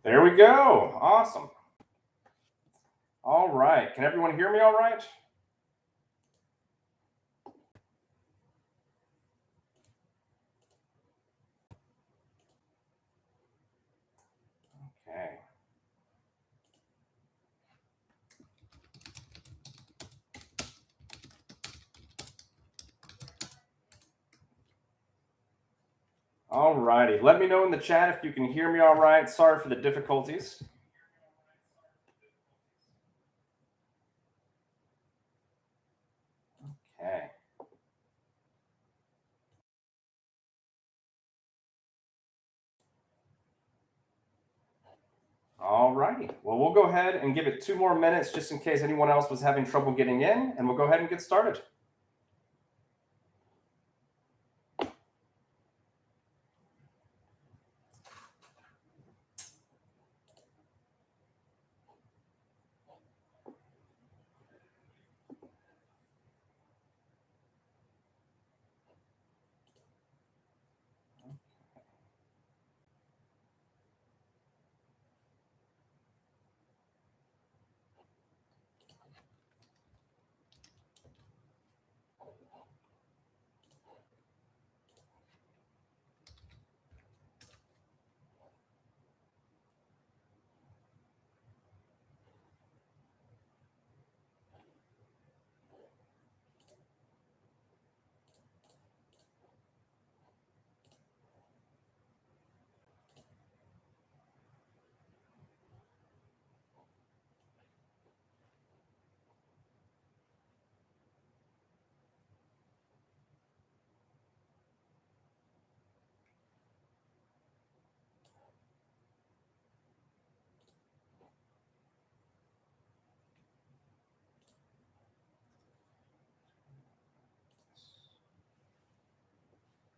There we go. Awesome. All right. Can everyone hear me all right? Okay. All righty. Let me know in the chat if you can hear me all right. Sorry for the difficulties. Okay. All righty. Well, we'll go ahead and give it 2 more minutes just in case anyone else was having trouble getting in, and we'll go ahead and get started.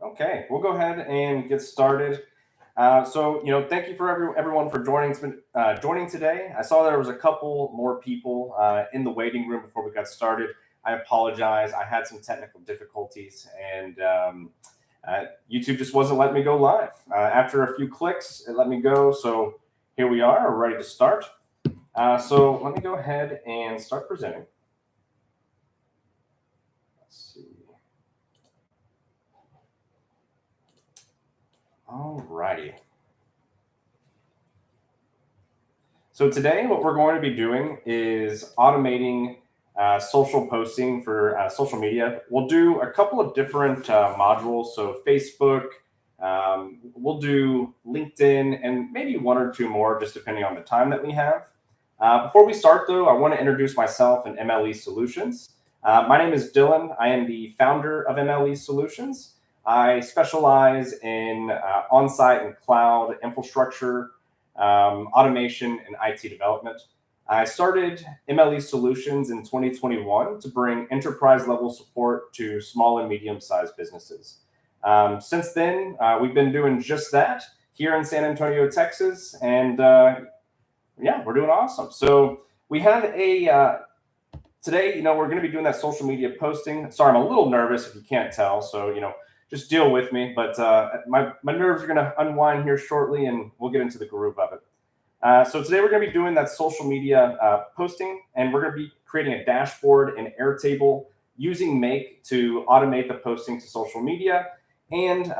Okay, we'll go ahead and get started. Thank you for everyone for joining today. I saw there was a couple more people in the waiting room before we got started. I apologize. I had some technical difficulties, and YouTube just wasn't letting me go live. After a few clicks, it let me go. So here we are, we're ready to start. So let me go ahead and start presenting. Let's see. All righty. So today, what we're going to be doing is automating social posting for social media. We'll do a couple of different modules. So Facebook, we'll do LinkedIn, and maybe one or two more, just depending on the time that we have. Before we start, though, I want to introduce myself and MLE Solutions. My name is Dylan. I am the founder of MLE Solutions. I specialize in on-site and cloud infrastructure, automation, and IT development. I started MLE Solutions in 2021 to bring enterprise level support to small and medium sized businesses. Since then, we've been doing just that here in San Antonio, Texas, and yeah, we're doing awesome. So we have today, we're going to be doing that social media posting. Sorry, I'm a little nervous if you can't tell. So, just deal with me. But my nerves are going to unwind here shortly, and we'll get into the groove of it. So today we're going to be doing that social media posting, and we're going to be creating a dashboard in Airtable using Make to automate the posting to social media, and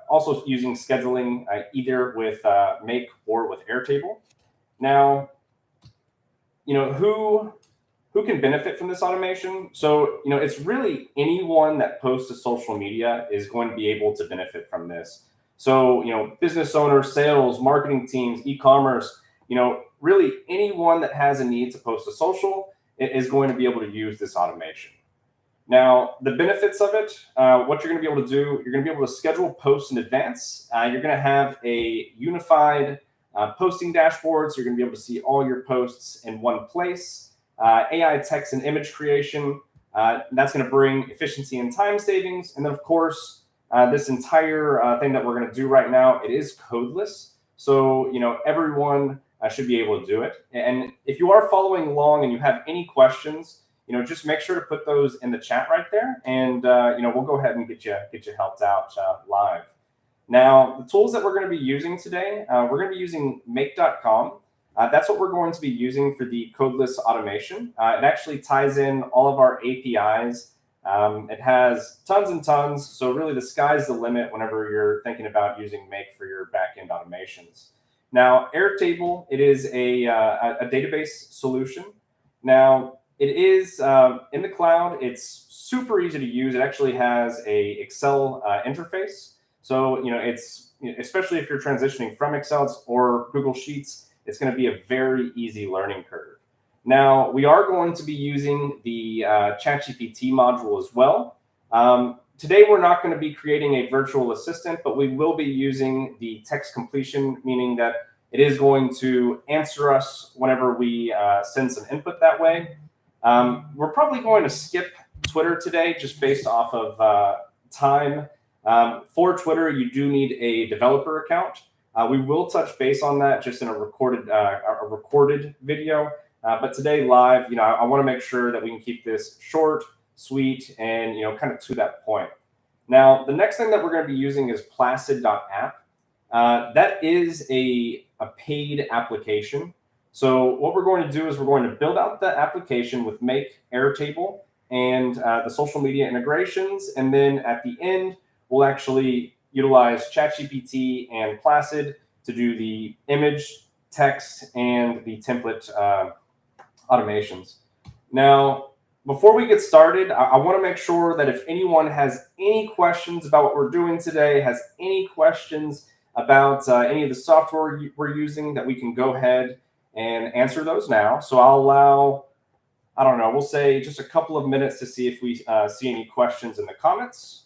also using scheduling either with Make or with Airtable. Now, who can benefit from this automation? So, it's really anyone that posts to social media is going to be able to benefit from this. So, business owners, sales, marketing teams, e-commerce, really anyone that has a need to post to social is going to be able to use this automation. Now, the benefits of it, what you're going to be able to do, you're going to be able to schedule posts in advance. You're going to have a unified posting dashboard, so you're going to be able to see all your posts in one place. AI text and image creation, that's going to bring efficiency and time savings. And then, of course, this entire thing that we're going to do right now, it is codeless. So, everyone should be able to do it. And if you are following along and you have any questions, just make sure to put those in the chat right there. And, we'll go ahead and get you helped out live. Now, the tools that we're going to be using today, we're going to be using make.com. That's what we're going to be using for the codeless automation. It actually ties in all of our APIs. It has tons and tons. So really the sky's the limit whenever you're thinking about using Make for your backend automations. Now, Airtable, it is a database solution. Now, it is in the cloud. It's super easy to use. It actually has a Excel interface. So, it's, especially if you're transitioning from Excel or Google Sheets, it's going to be a very easy learning curve. Now, we are going to be using the ChatGPT module as well. Today, we're not going to be creating a virtual assistant, but we will be using the text completion, meaning that it is going to answer us whenever we send some input that way. We're probably going to skip Twitter today just based off of time. For Twitter, you do need a developer account. We will touch base on that just in a recorded video. But today live, I want to make sure that we can keep this short, sweet, and kind of to that point. Now, the next thing that we're going to be using is placid.app. That is a paid application. So what we're going to do is we're going to build out the application with Make, Airtable, and the social media integrations. And then at the end, we'll actually utilize ChatGPT and Placid to do the image, text, and the template automations. Now, before we get started, I want to make sure that if anyone has any questions about what we're doing today, has any questions about any of the software we're using, that we can go ahead and answer those now. So I'll allow, I don't know, we'll say just a couple of minutes to see if we see any questions in the comments.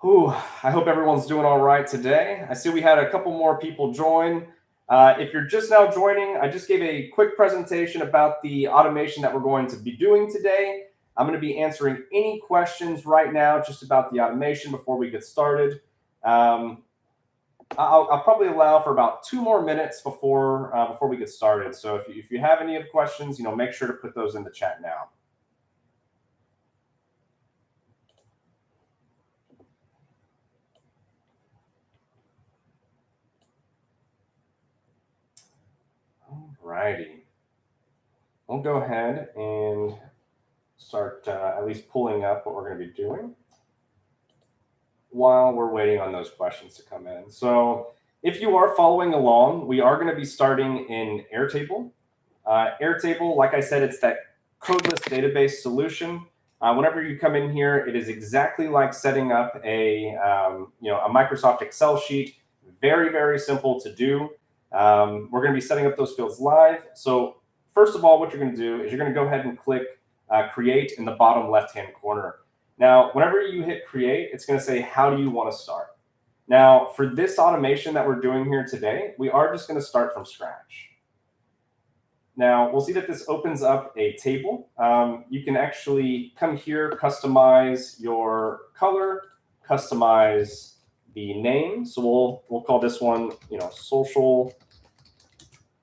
I hope everyone's doing all right today. I see we had a couple more people join. If you're just now joining, I just gave a quick presentation about the automation that we're going to be doing today. I'm going to be answering any questions right now just about the automation before we get started. I'll probably allow for about 2 more minutes before we get started. So if you have any of the questions, make sure to put those in the chat now. Alrighty. We'll go ahead and start at least pulling up what we're going to be doing while we're waiting on those questions to come in. So if you are following along, we are going to be starting in Airtable. Airtable, like I said, it's that codeless database solution. Whenever you come in here, it is exactly like setting up a Microsoft Excel sheet. Very, very simple to do. We're going to be setting up those fields live. So first of all, what you're going to do is you're going to go ahead and click Create in the bottom left-hand corner. Now, whenever you hit Create, it's going to say, how do you want to start? Now, for this automation that we're doing here today, we are just going to start from scratch. Now, we'll see that this opens up a table. You can actually come here, customize your color, customize the name. So we'll call this one, social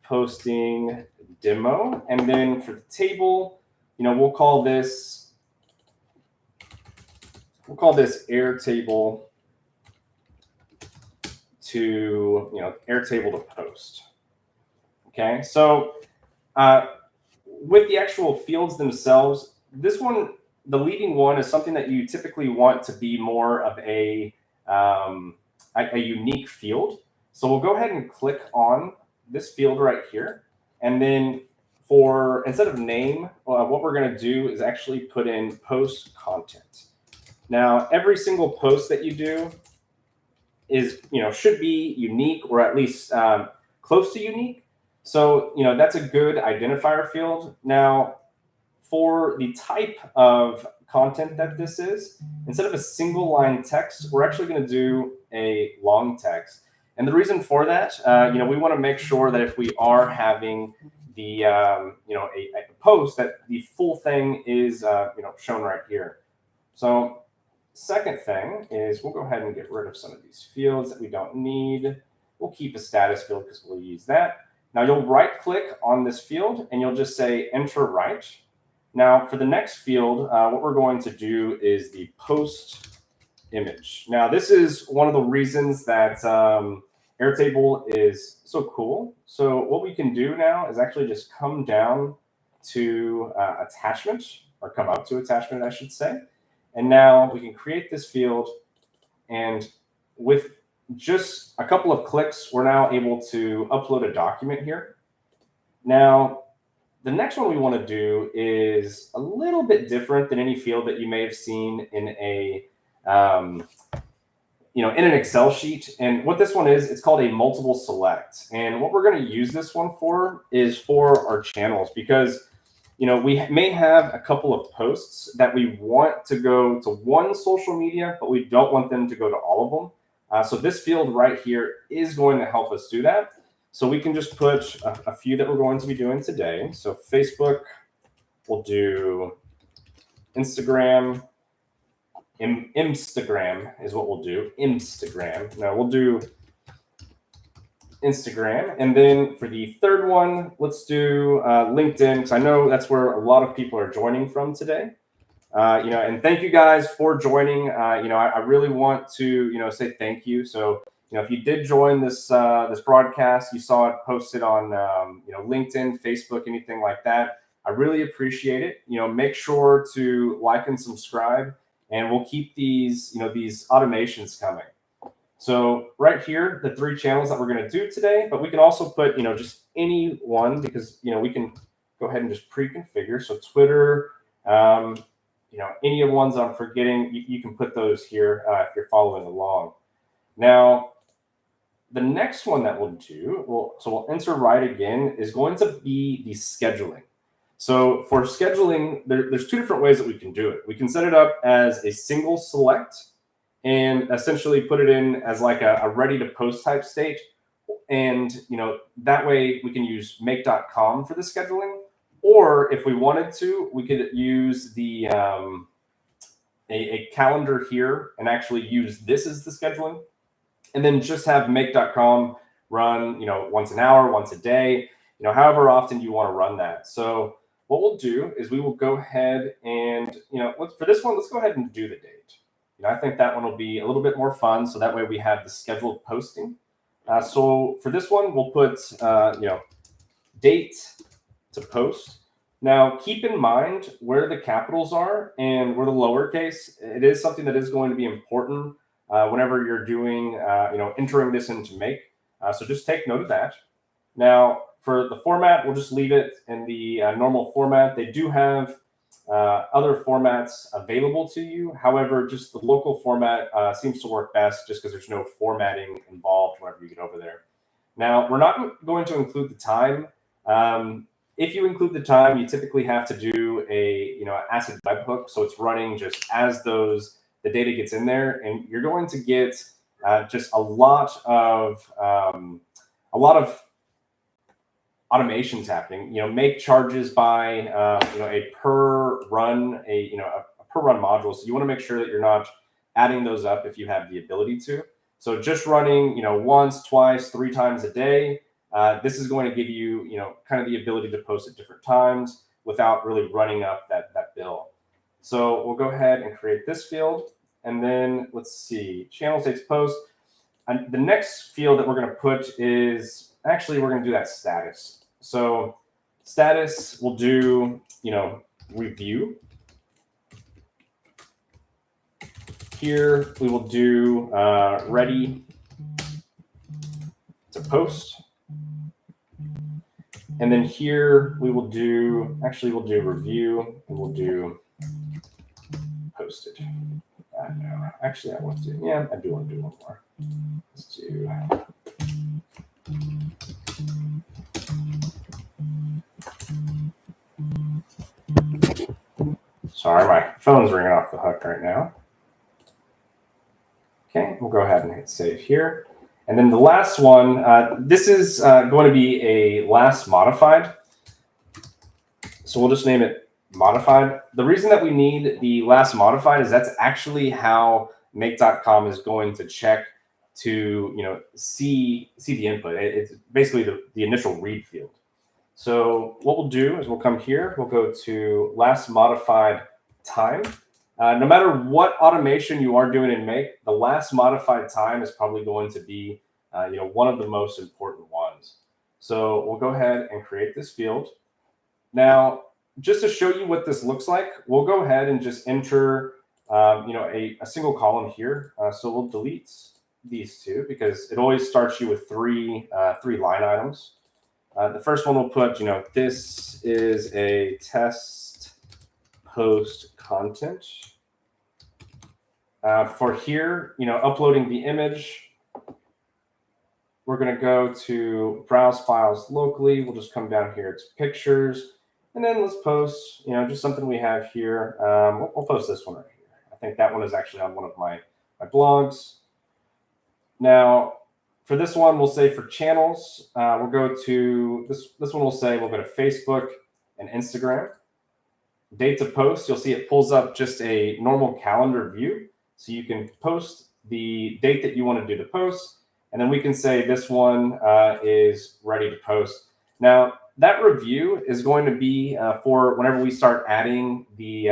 posting demo. And then for the table, we'll call this Airtable to Airtable to post. Okay, so with the actual fields themselves, this one, the leading one, is something that you typically want to be more of a unique field. So we'll go ahead and click on this field right here. And then instead of name, what we're going to do is actually put in post content. Now, every single post that you do is, should be unique, or at least close to unique. So, that's a good identifier field. Now, for the type of content that this is, instead of a single line text, we're actually going to do a long text. And the reason for that, we want to make sure that if we are having the, a post, that the full thing is, shown right here. So second thing is we'll go ahead and get rid of some of these fields that we don't need. We'll keep a status field because we'll use that. Now you'll right click on this field and you'll just say enter right. Now for the next field, what we're going to do is the post image. Now this is one of the reasons that Airtable is so cool. So what we can do now is actually just come down to attachment, or come up to attachment, I should say. And now we can create this field, and with just a couple of clicks, we're now able to upload a document here. Now, the next one we want to do is a little bit different than any field that you may have seen in a in an Excel sheet. And what this one is, it's called a multiple select. And what we're going to use this one for is for our channels, because we may have a couple of posts that we want to go to one social media, but we don't want them to go to all of them. So this field right here is going to help us do that. So we can just put a few that we're going to be doing today. So Facebook, we'll do Instagram. Instagram is what we'll do. Instagram. Now we'll do Instagram. And then for the third one, let's do LinkedIn, because I know that's where a lot of people are joining from today. And thank you guys for joining. I really want to, say thank you. So, if you did join this this broadcast, you saw it posted on, LinkedIn, Facebook, anything like that, I really appreciate it. Make sure to like and subscribe, and we'll keep these automations coming. So right here, the 3 channels that we're going to do today, but we can also put, just any one, because, we can go ahead and just pre-configure. So Twitter, any of the ones I'm forgetting, you can put those here if you're following along. Now, the next one that we'll do, we'll enter right again, is going to be the scheduling. So for scheduling, there's 2 different ways that we can do it. We can set it up as a single select and essentially put it in as like a ready to post type state. And, that way we can use make.com for the scheduling. Or if we wanted to, we could use the a calendar here and actually use this as the scheduling, and then just have make.com run, once an hour, once a day, however often you want to run that. So what we'll do is we will go ahead and, for this one, let's go ahead and do the date. I think that one will be a little bit more fun. So that way we have the scheduled posting. So for this one, we'll put, date to post. Now, keep in mind where the capitals are and where the lowercase. It is something that is going to be important whenever you're doing, entering this into Make. So just take note of that. Now, for the format, we'll just leave it in the normal format. They do have other formats available to you. However, just the local format seems to work best, just because there's no formatting involved whenever you get over there. Now, we're not going to include the time. If you include the time, you typically have to do a ACID webhook, so it's running just as the data gets in there, and you're going to get just a lot of automations happening. Make charges by a per run module. So you want to make sure that you're not adding those up if you have the ability to. So just running once, twice, 3 times a day. This is going to give you kind of the ability to post at different times without really running up that bill. So we'll go ahead and create this field, and then let's see, channel states post. And the next field that we're going to put is actually, we're going to do that status. So status, we'll do, review. Here we will do ready to post. And then here we will do, we'll do review, and we'll do posted. No, actually I want to, I do want to do one more. Let's do. Sorry, my phone's ringing off the hook right now. Okay, we'll go ahead and hit save here. And then the last one, this is going to be a last modified. So we'll just name it modified. The reason that we need the last modified is that's actually how make.com is going to check to see the input. It's basically the initial read field. So what we'll do is we'll come here, we'll go to last modified time. No matter what automation you are doing in Make, the last modified time is probably going to be one of the most important ones. So we'll go ahead and create this field. Now, just to show you what this looks like, we'll go ahead and just enter a single column here. So we'll delete these two because it always starts you with three line items. The first one we'll put, this is a test post content. For here, uploading the image, we're going to go to browse files locally. We'll just come down here to pictures, and then let's post, just something we have here. We'll post this one right here. I think that one is actually on one of my blogs. Now, for this one, we'll say for channels, we'll go to this one. We'll say we'll go to Facebook and Instagram. Date to post, you'll see it pulls up just a normal calendar view. So you can post the date that you want to do the post, and then we can say this one is ready to post. Now, that review is going to be for whenever we start adding the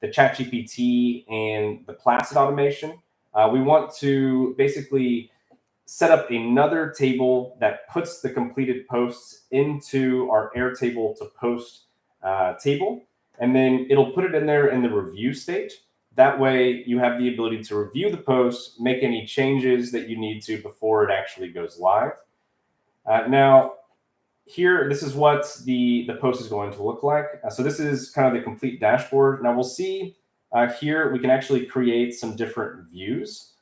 ChatGPT and the Placid automation. We want to basically set up another table that puts the completed posts into our Airtable to post table, and then it'll put it in there in the review state. That way you have the ability to review the post, make any changes that you need to before it actually goes live. Now, here, this is what the post is going to look like. So this is kind of the complete dashboard. Now we'll see here we can actually create some different views.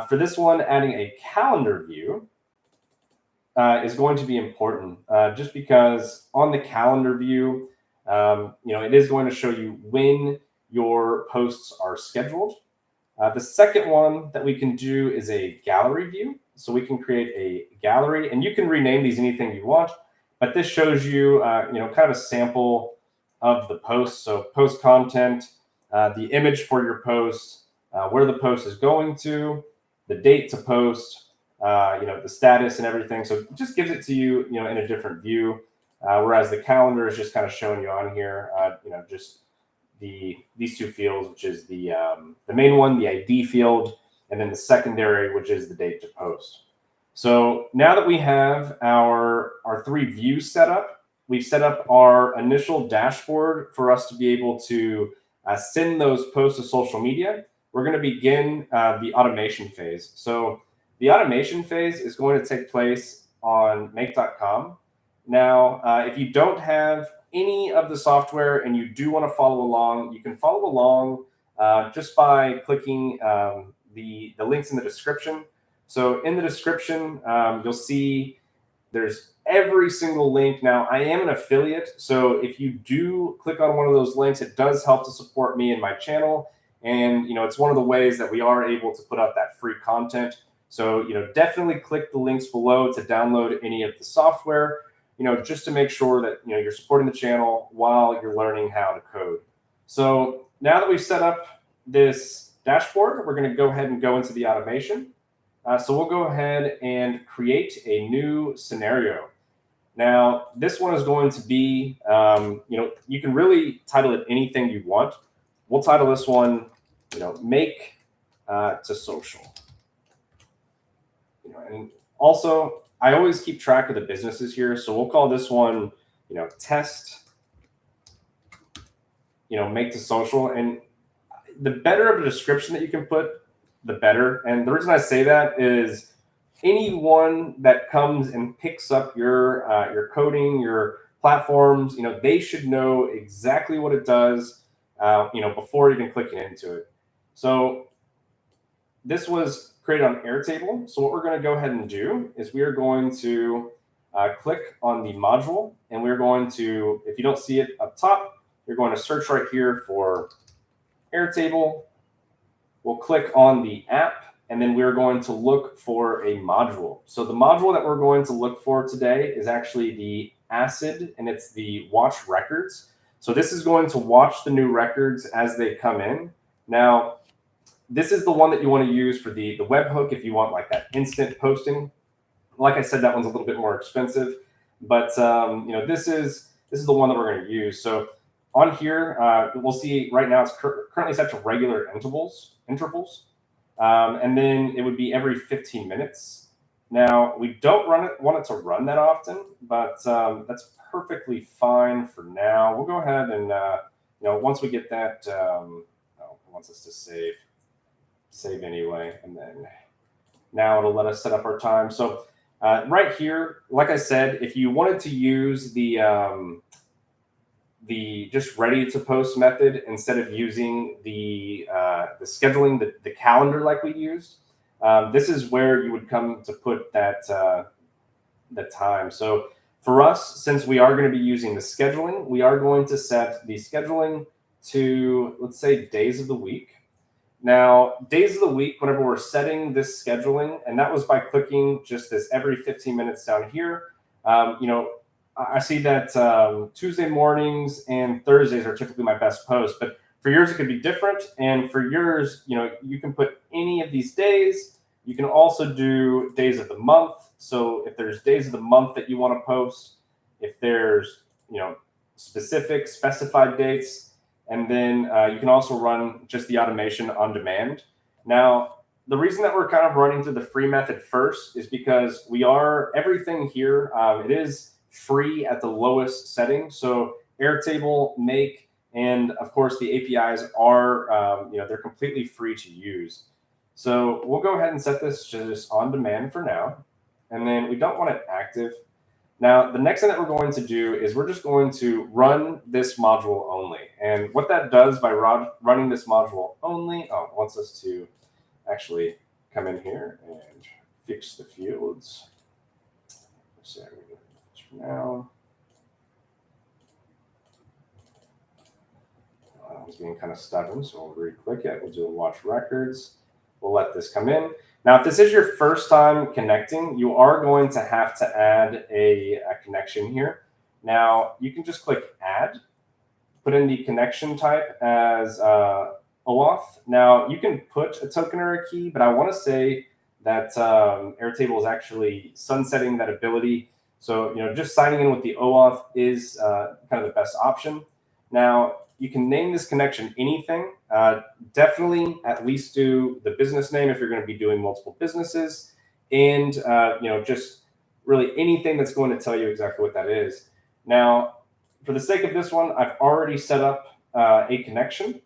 For this one, adding a calendar view is going to be important just because on the calendar view, it is going to show you when your posts are scheduled. The second one that we can do is a gallery view. So we can create a gallery, and you can rename these anything you want, but this shows you, kind of a sample of the post. So post content, the image for your post, where the post is going to, the date to post, the status and everything. So it just gives it to you, in a different view. Whereas the calendar is just kind of showing you on here, just these two fields, which is the main one, the ID field, and then the secondary, which is the date to post. So now that we have our three views set up, we've set up our initial dashboard for us to be able to send those posts to social media. We're going to begin the automation phase. So the automation phase is going to take place on make.com. Now, if you don't have any of the software and you do want to follow along, you can follow along just by clicking the links in the description. So in the description, you'll see there's every single link. Now, I am an affiliate, so if you do click on one of those links, it does help to support me and my channel. And, it's one of the ways that we are able to put out that free content. So, definitely click the links below to download any of the software, just to make sure that, you're supporting the channel while you're learning how to code. So now that we've set up this dashboard, we're going to go ahead and go into the automation. So we'll go ahead and create a new scenario. Now, this one is going to be, you can really title it anything you want. We'll title this one, make to social. And also, I always keep track of the businesses here. So we'll call this one, test, make to social. And the better of a description that you can put, the better. And the reason I say that is anyone that comes and picks up your coding, your platforms, they should know exactly what it does, before even clicking into it. So this was created on Airtable. So what we're going to go ahead and do is we are going to click on the module, and we're going to, if you don't see it up top, you're going to search right here for Airtable. We'll click on the app, and then we're going to look for a module. So the module that we're going to look for today is actually the ACID, and it's the watch records. So this is going to watch the new records as they come in. Now, this is the one that you want to use for the webhook if you want like that instant posting. Like I said, that one's a little bit more expensive. But this is the one that we're going to use. So on here, we'll see right now it's currently set to regular intervals, and then it would be every 15 minutes. Now we don't want it to run that often, but that's perfectly fine for now. We'll go ahead and once we get that, it wants us to save anyway, and then now it'll let us set up our time. So right here, like I said, if you wanted to use the just ready to post method instead of using the scheduling, the calendar like we used, this is where you would come to put that time. So for us, since we are going to be using the scheduling, we are going to set the scheduling to, let's say, days of the week. Now, days of the week, whenever we're setting this scheduling, and that was by clicking just this every 15 minutes down here, I see that Tuesday mornings and Thursdays are typically my best posts, but for yours, it could be different. And for yours, you can put any of these days. You can also do days of the month. So if there's days of the month that you want to post, if there's, specified dates, and then you can also run just the automation on demand. Now, the reason that we're kind of running through the free method first is because everything here, it is free at the lowest setting. So Airtable, Make, and of course the APIs are, they're completely free to use. So we'll go ahead and set this just on demand for now. And then we don't want it active. Now, the next thing that we're going to do is we're just going to run this module only. And what that does by running this module only, it wants us to actually come in here and fix the fields. So for now, I was being kind of stubborn, so we'll re-click it. We'll do a watch records. We'll let this come in. Now, if this is your first time connecting, you are going to have to add a connection here. Now, you can just click add, put in the connection type as OAuth. Now, you can put a token or a key, but I want to say that Airtable is actually sunsetting that ability. So, just signing in with the OAuth is kind of the best option. Now, you can name this connection anything. Definitely at least do the business name if you're going to be doing multiple businesses, and just really anything that's going to tell you exactly what that is. Now, for the sake of this one, I've already set up a connection,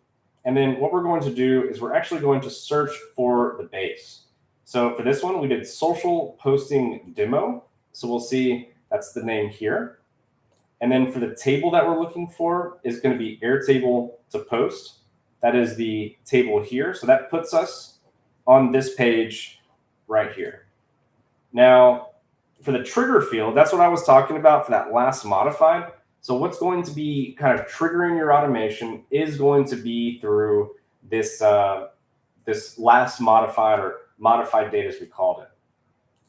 and then what we're going to do is we're actually going to search for the base. So for this one, we did social posting demo. So we'll see that's the name here. And then for the table that we're looking for is going to be Airtable to post. That is the table here. So that puts us on this page right here. Now, for the trigger field, that's what I was talking about for that last modified. So what's going to be kind of triggering your automation is going to be through this, this last modified, or modified date as we called it.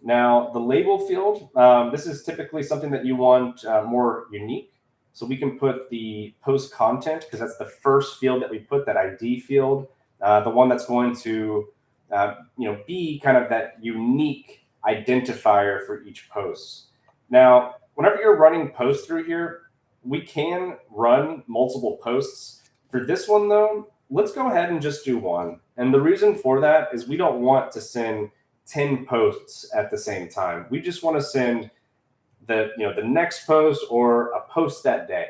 Now, the label field, this is typically something that you want more unique. So we can put the post content, because that's the first field that we put, that ID field, the one that's going to be kind of that unique identifier for each post. Now, whenever you're running posts through here, we can run multiple posts. For this one, though, let's go ahead and just do one. And the reason for that is we don't want to send 10 posts at the same time. We just want to send the next post or a post that day.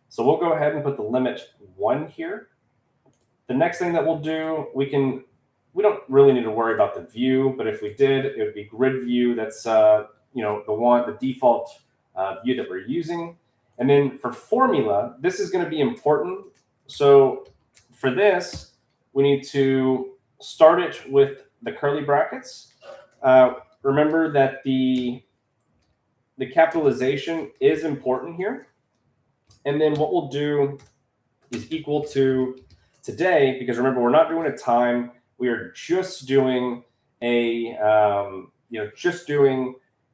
So we'll go ahead and put the limit 1 here. The next thing that we'll do, we don't really need to worry about the view, but if we did, it would be grid view. That's the default view that we're using. And then for formula, this is going to be important. So for this, we need to start it with the curly brackets. Remember that the capitalization is important here. And then what we'll do is equal to today, because remember, we're not doing a time. We are just doing a,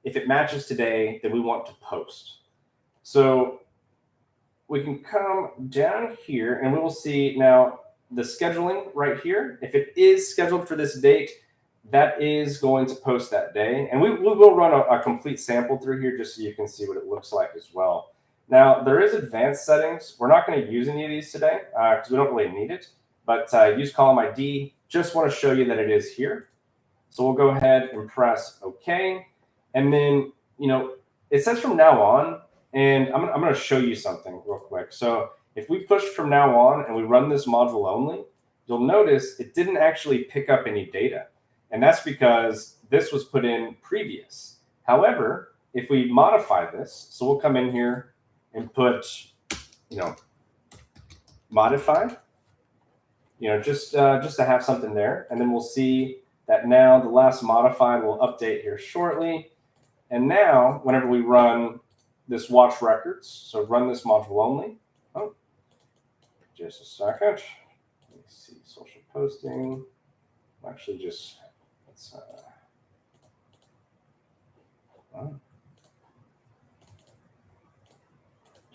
if it matches today, then we want to post. So we can come down here and we will see now the scheduling right here. If it is scheduled for this date, that is going to post that day. And we will run a complete sample through here just so you can see what it looks like as well. Now, there is advanced settings. We're not going to use any of these today because we don't really need it. But use column ID, just want to show you that it is here. So we'll go ahead and press OK. And then, it says from now on, and I'm going to show you something real quick. So if we push from now on and we run this module only, you'll notice it didn't actually pick up any data. And that's because this was put in previous. However, if we modify this, so we'll come in here and put, modified, just to have something there. And then we'll see that now the last modified will update here shortly. And now, whenever we run this watch records, so run this module only. Oh, just a second. Let me see, social posting. Actually, let's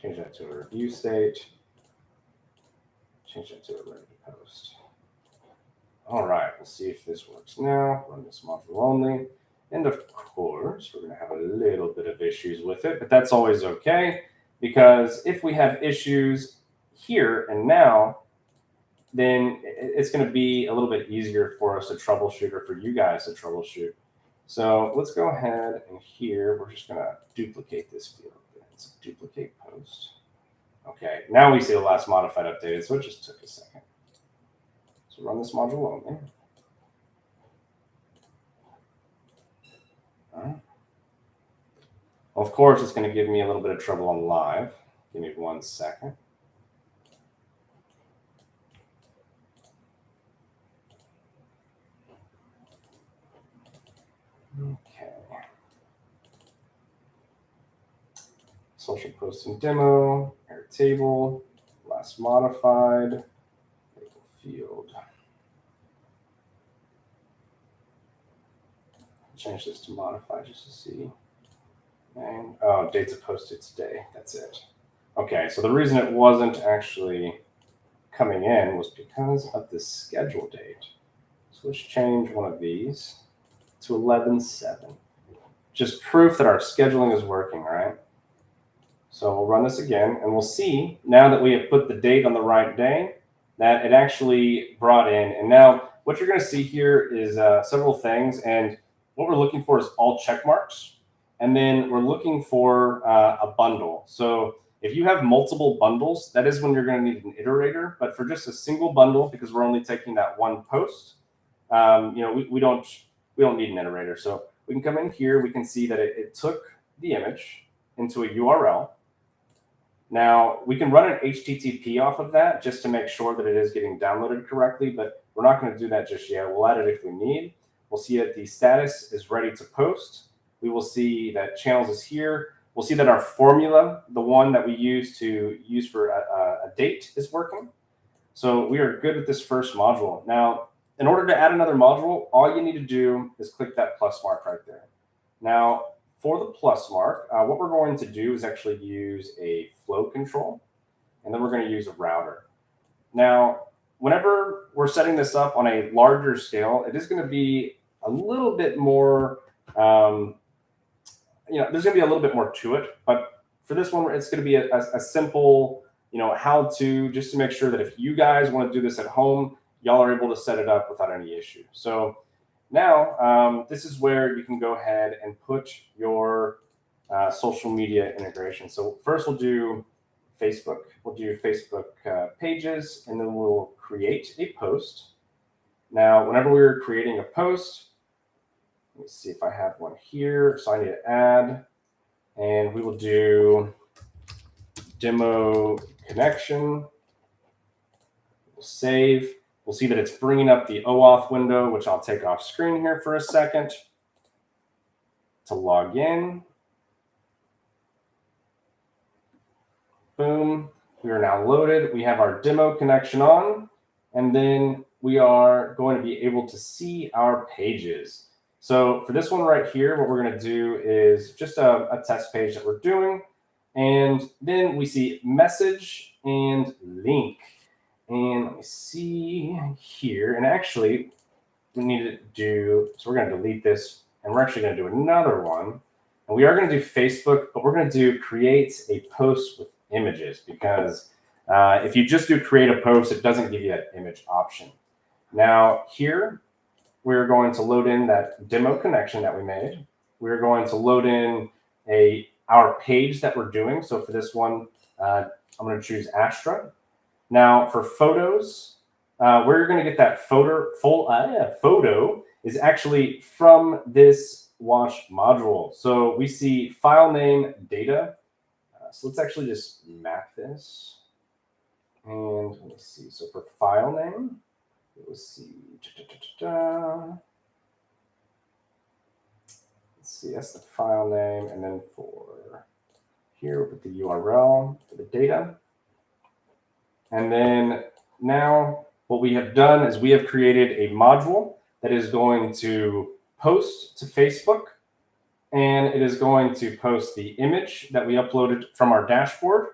change that to a review state. Change that to a ready to post. All right, we'll see if this works now. Run this module only. And of course, we're going to have a little bit of issues with it, but that's always okay, because if we have issues here and now, then it's going to be a little bit easier for us to troubleshoot, or for you guys to troubleshoot. So let's go ahead, and here we're just going to duplicate this field. Let's duplicate post. Okay, now we see the last modified updated, so it just took a second. So run this module only. All right. Well, of course, it's going to give me a little bit of trouble on live. Give me 1 second. Okay. Social posting demo, Airtable, last modified, label field. Change this to modify just to see. And dates of posted today. That's it. Okay, so the reason it wasn't actually coming in was because of the schedule date. So let's change one of these to 11/7. Just proof that our scheduling is working, right? So we'll run this again, and we'll see now that we have put the date on the right day that it actually brought in. And now what you're going to see here is several things, and what we're looking for is all check marks, and then we're looking for a bundle. So if you have multiple bundles, that is when you're going to need an iterator. But for just a single bundle, because we're only taking that one post, we don't need an iterator. So we can come in here. We can see that it took the image into a URL. Now we can run an HTTP off of that just to make sure that it is getting downloaded correctly, but we're not going to do that just yet. We'll add it if we need. We'll see that the status is ready to post. We will see that channels is here. We'll see that our formula, the one that we use for a date, is working. So we are good with this first module. Now, in order to add another module, all you need to do is click that plus mark right there. Now, for the plus mark, what we're going to do is actually use a flow control, and then we're going to use a router. Now, whenever we're setting this up on a larger scale, it is going to be a little bit more, there's going to be a little bit more to it. But for this one, it's going to be a simple, how to, just to make sure that if you guys want to do this at home, y'all are able to set it up without any issue. So now this is where you can go ahead and put your social media integration. So first we'll do Facebook. We'll do Facebook pages, and then we'll create a post. Now, whenever we're creating a post, let me see if I have one here. So I need to add, and we will do demo connection. We'll save. We'll see that it's bringing up the OAuth window, which I'll take off screen here for a second to log in. Boom. We are now loaded. We have our demo connection on, and then we are going to be able to see our pages. So for this one right here, what we're going to do is just a test page that we're doing. And then we see message and link. And let me see here. And actually, we need to do, so we're going to delete this, and we're actually going to do another one. And we are going to do Facebook, but we're going to do create a post with images, because if you just do create a post, it doesn't give you that image option. Now here, we're going to load in that demo connection that we made. We're going to load in our page that we're doing. So for this one, I'm going to choose Astra. Now for photos, where you're going to get that photo is actually from this watch module. So we see file name data. So let's actually just map this. And let me see. So for file name, let's see. Let's see, that's the file name. And then for here, we'll put the URL for the data. And then now what we have done is we have created a module that is going to post to Facebook, and it is going to post the image that we uploaded from our dashboard,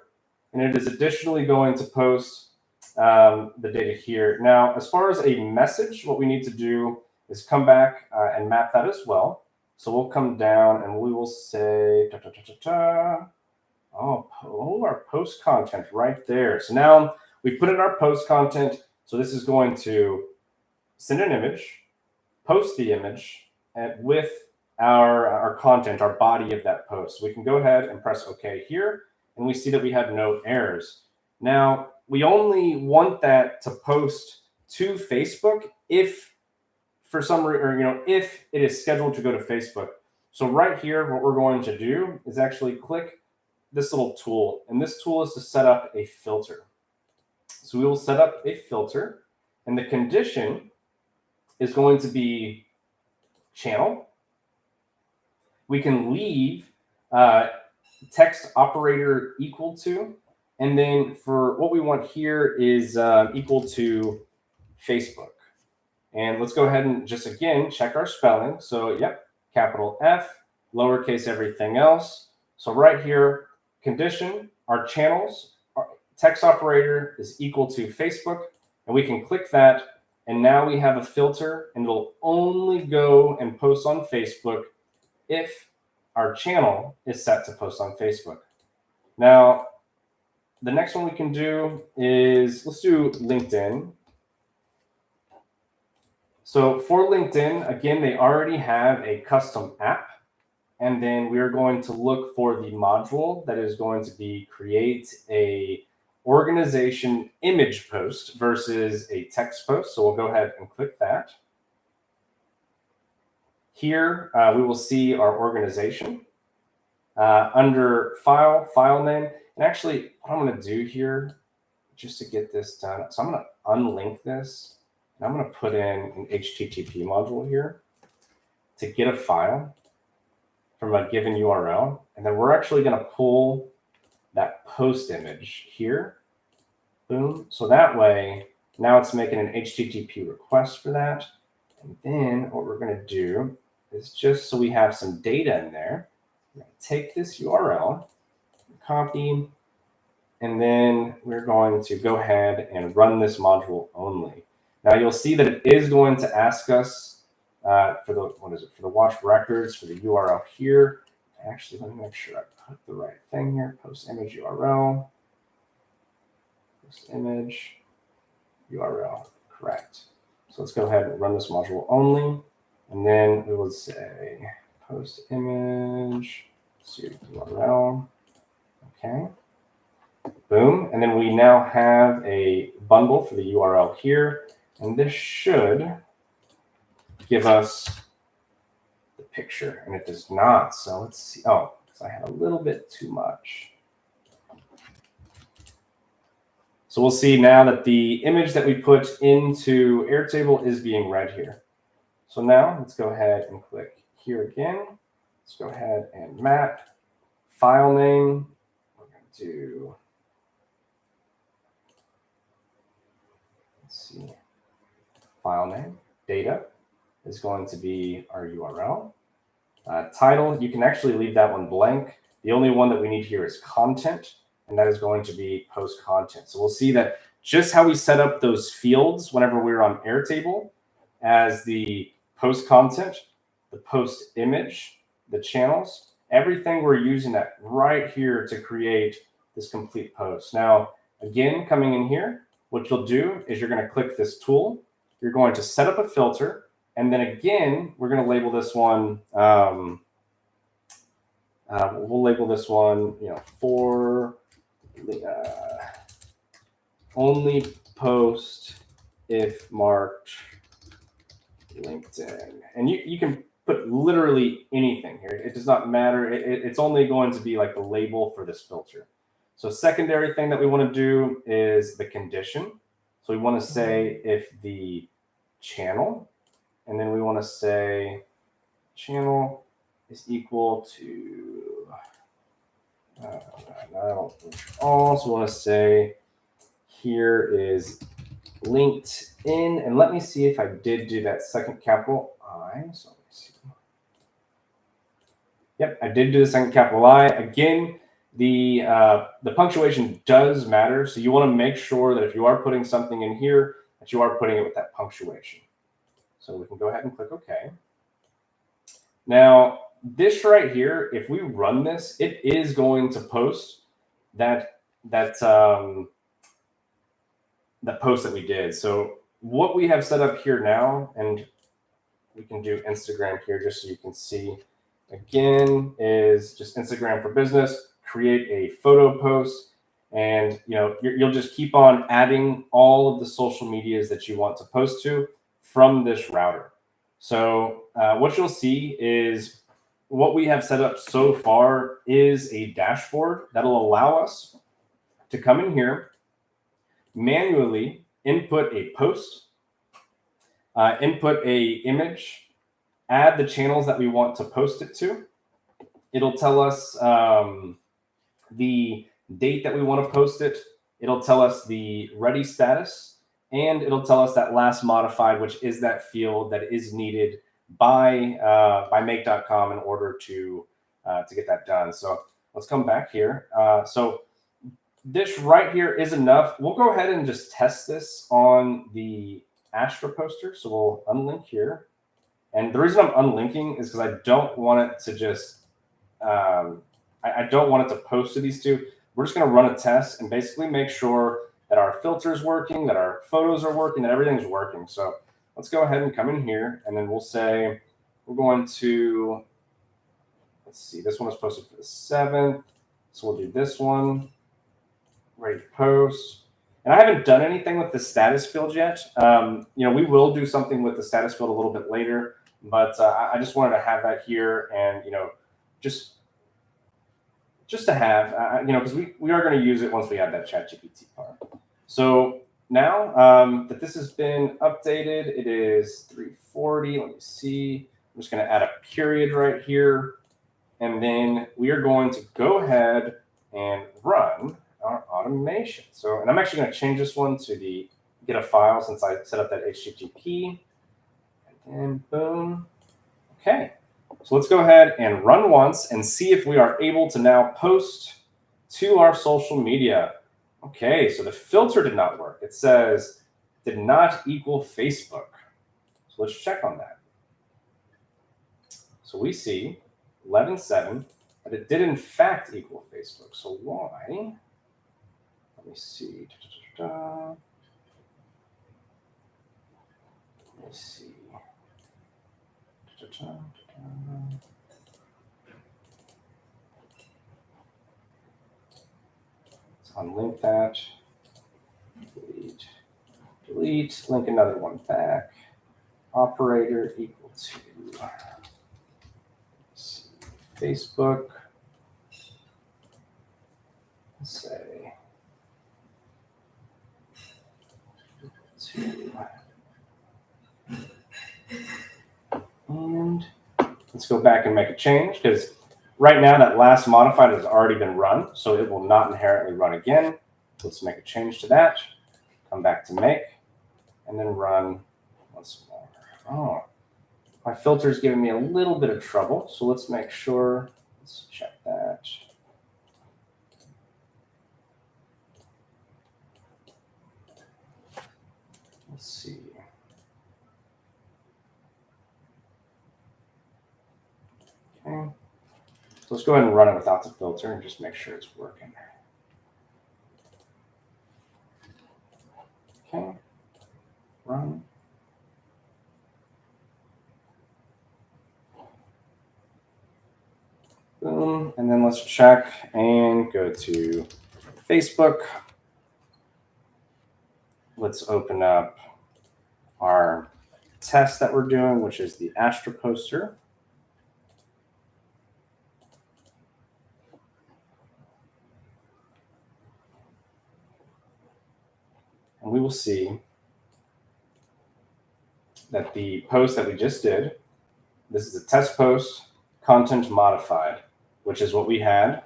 and it is additionally going to post the data here. Now, as far as a message, what we need to do is come back and map that as well. So we'll come down and we will say, our post content right there. So now we put in our post content. So this is going to send an image, post the image with our content, our body of that post. So we can go ahead and press OK here, and we see that we have no errors. Now, we only want that to post to Facebook if for some reason, if it is scheduled to go to Facebook. So right here, what we're going to do is actually click this little tool, and this tool is to set up a filter. So we will set up a filter, and the condition is going to be channel. We can leave text operator equal to, and then for what we want here is equal to Facebook. And let's go ahead and just again check our spelling. So yep, capital F, lowercase everything else. So right here, condition, our channels, our text operator is equal to Facebook, and we can click that, and now we have a filter, and it'll only go and post on Facebook if our channel is set to post on Facebook. Now, the next one we can do is, let's do LinkedIn. So for LinkedIn, again, they already have a custom app. And then we're going to look for the module that is going to be create a organization image post versus a text post. So we'll go ahead and click that. Here, we will see our organization under file name. And actually, what I'm going to do here, just to get this done, so I'm going to unlink this. And I'm going to put in an HTTP module here to get a file from a given URL. And then we're actually going to pull that post image here. Boom. So that way, now it's making an HTTP request for that. And then what we're going to do is, just so we have some data in there, we're going to take this URL, copy, and then we're going to go ahead and run this module only. Now you'll see that it is going to ask us for the watch records for the URL here. Actually, let me make sure I put the right thing here. Post image URL. Post image URL. Correct. So let's go ahead and run this module only. And then we will say post image URL. Okay. Boom. And then we now have a bundle for the URL here. And this should give us the picture, and it does not. So let's see. Oh, because I had a little bit too much. So we'll see now that the image that we put into Airtable is being read here. So now let's go ahead and click here again. Let's go ahead and map file name. We're going to do, let's see. File name, data is going to be our URL. Title, you can actually leave that one blank. The only one that we need here is content, and that is going to be post content. So we'll see that just how we set up those fields whenever we're on Airtable, as the post content, the post image, the channels, everything we're using that right here to create this complete post. Now, again, coming in here, what you'll do is you're going to click this tool. You're going to set up a filter. And then again, we're going to label this one, we'll label this one, for only post if marked LinkedIn. And you can put literally anything here. It does not matter. It's only going to be like the label for this filter. So secondary thing that we want to do is the condition. So we want to say if the channel, and then we want to say channel is equal to, I also want to say here is LinkedIn, and let me see if I did do that second capital I. So let me see. Yep, I did do the second capital I. Again, the punctuation does matter, so you want to make sure that if you are putting something in here, that you are putting it with that punctuation. So we can go ahead and click OK. Now, this right here, if we run this, it is going to post that post that we did. So what we have set up here now, and we can do Instagram here just so you can see, again, is just Instagram for business, create a photo post, and you'll just keep on adding all of the social medias that you want to post to from this router. So what you'll see is what we have set up so far is a dashboard that'll allow us to come in here, manually input a post, input a image, add the channels that we want to post it to. It'll tell us the date that we want to post it. It'll tell us the ready status, and it'll tell us that last modified, which is that field that is needed by make.com in order to get that done. So let's come back here. So this right here is enough. We'll go ahead and just test this on the Astra poster. So we'll unlink here. And the reason I'm unlinking is because I don't want it to just, I don't want it to post to these two. We're just going to run a test and basically make sure that our filter is working, that our photos are working, that everything's working. So let's go ahead and come in here, and then we'll say we're going to, let's see, this one was posted for the 7th. So we'll do this one. Ready to post. And I haven't done anything with the status field yet. We will do something with the status field a little bit later, but I just wanted to have that here, and just to have, because we are going to use it once we add that ChatGPT part. So now that this has been updated, it is 3:40. Let me see. I'm just going to add a period right here, and then we are going to go ahead and run our automation. So, and I'm actually going to change this one to the get a file since I set up that HTTP. And boom. Okay. So let's go ahead and run once and see if we are able to now post to our social media. Okay, so the filter did not work. It says did not equal Facebook. So let's check on that. So we see 11.7 that it did in fact equal Facebook. So why? Let me see. Let me see. Let's unlink that. Delete. Link another one back. Operator equal to Facebook. Let's say and let's go back and make a change, because right now that last modified has already been run, so it will not inherently run again. Let's make a change to that. Come back to make, and then run once more. Oh, my filter is giving me a little bit of trouble, so let's make sure. Let's check that. Let's see. So let's go ahead and run it without the filter and just make sure it's working. Okay, run. Boom, and then let's check and go to Facebook. Let's open up our test that we're doing, which is the Astra poster. And we will see that the post that we just did, this is a test post, content modified, which is what we had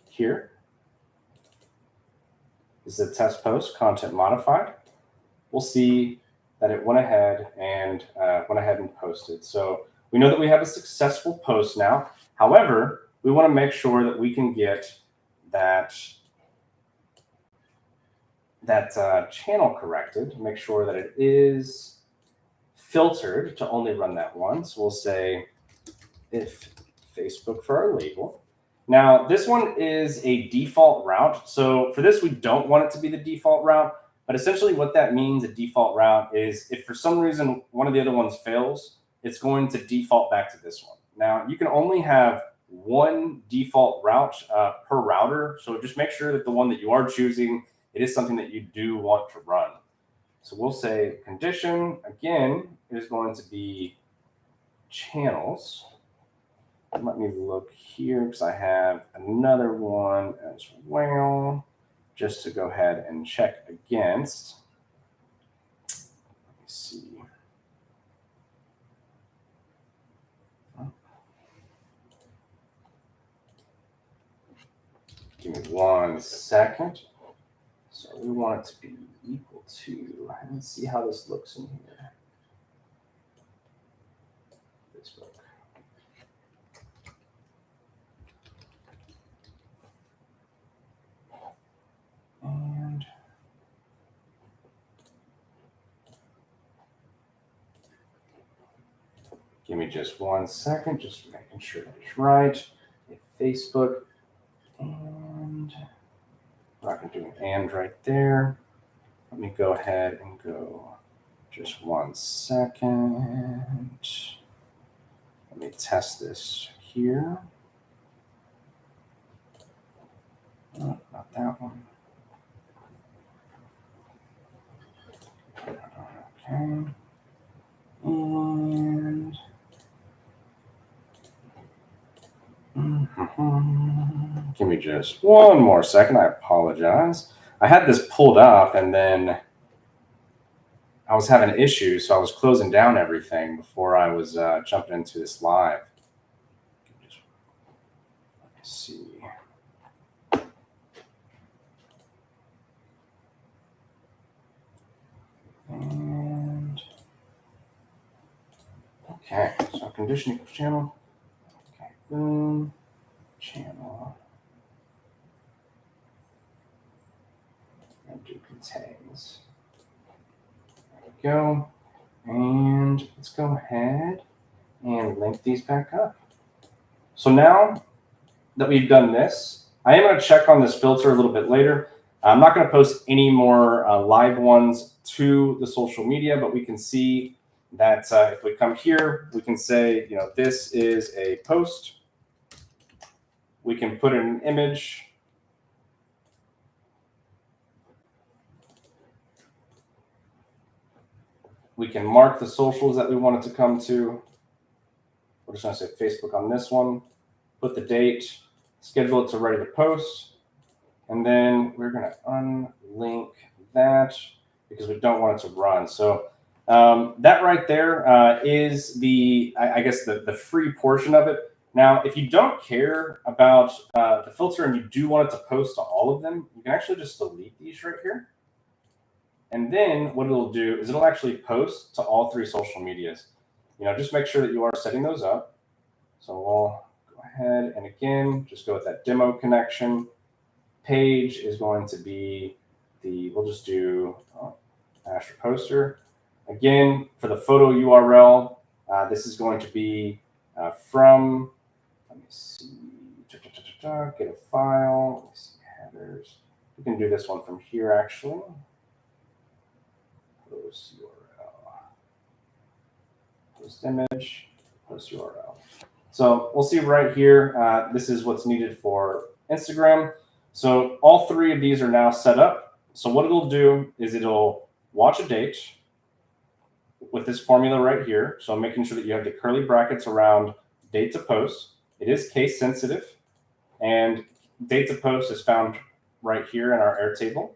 here. This is a test post, content modified. We'll see that it went ahead and posted. So we know that we have a successful post now. However, we want to make sure that we can get that channel corrected, make sure that it is filtered to only run that once. We'll say if Facebook for our label. Now, this one is a default route. So for this, we don't want it to be the default route. But essentially what that means, a default route, is if for some reason one of the other ones fails, it's going to default back to this one. Now, you can only have one default route per router. So just make sure that the one that you are choosing, it is something that you do want to run. So we'll say condition, again, is going to be channels. Let me look here because I have another one as well, just to go ahead and check against. Let me see. Give me 1 second. So we want it to be equal to, let's see how this looks in here. Facebook. And give me just 1 second, just making sure it's right. Facebook, and I'm not going to do an and right there. Let me go ahead and go just 1 second. Let me test this here. Oh, not that one. Okay. And give me just 1 more second. I apologize. I had this pulled up and then I was having issues, so I was closing down everything before I was jumping into this live. Just, let me see. And okay, so condition equals channel. Okay, boom, channel. And do contains. There we go. And let's go ahead and link these back up. So now that we've done this, I am going to check on this filter a little bit later. I'm not going to post any more live ones to the social media, but we can see that if we come here, we can say, you know, this is a post. We can put in an image. We can mark the socials that we want it to come to. We're just going to say Facebook on this one, put the date, schedule it to ready to post, and then we're going to unlink that because we don't want it to run. So that right there is the, I guess, the free portion of it. Now, if you don't care about the filter and you do want it to post to all of them, you can actually just delete these right here. And then what it'll do is it'll actually post to all 3 social medias. You know, just make sure that you are setting those up. So we'll go ahead and again, just go with that demo connection. Page is going to be we'll just do Astra poster. Again, for the photo URL, this is going to be from, let me see. Get a file. Let me see headers. We can do this one from here actually. Post URL. Post image. Post URL. So we'll see right here. This is what's needed for Instagram. So all three of these are now set up. So what it'll do is it'll watch a date with this formula right here. So I'm making sure that you have the curly brackets around date to post. It is case sensitive, and date to post is found right here in our Airtable.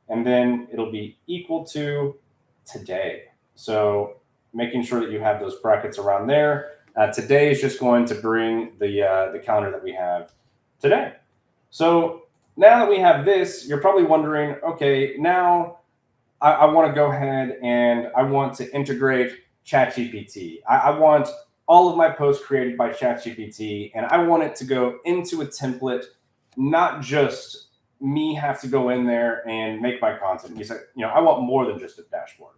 And then it'll be equal to today. So making sure that you have those brackets around there. Today is just going to bring the calendar that we have today. So now that we have this, you're probably wondering, okay, now I want to go ahead and I want to integrate ChatGPT. I want all of my posts created by ChatGPT, and I want it to go into a template, not just me have to go in there and make my content. You said, I want more than just a dashboard.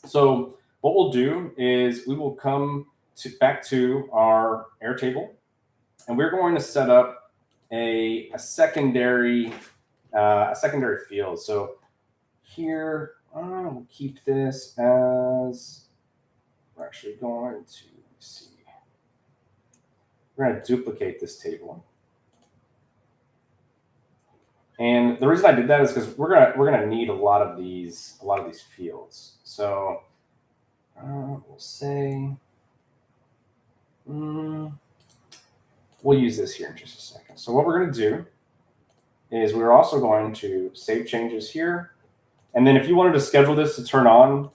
So what we'll do is we will come back to our Airtable, and we're going to set up a secondary field. So here, we'll keep this as we're actually going to see. We're going to duplicate this table. And the reason I did that is because we're gonna need a lot of these fields. So we'll say we'll use this here in just a second. So what we're gonna do is we're also going to save changes here. And then if you wanted to schedule this to turn on,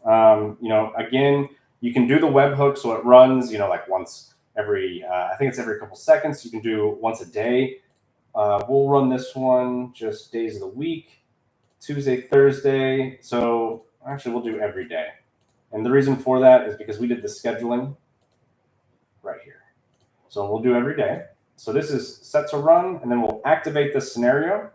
again, you can do the webhook so it runs, like once every, I think it's every couple seconds. You can do once a day. We'll run this one just days of the week, Tuesday, Thursday. So actually we'll do every day. And the reason for that is because we did the scheduling right here. So we'll do every day. So this is set to run, and then we'll activate this scenario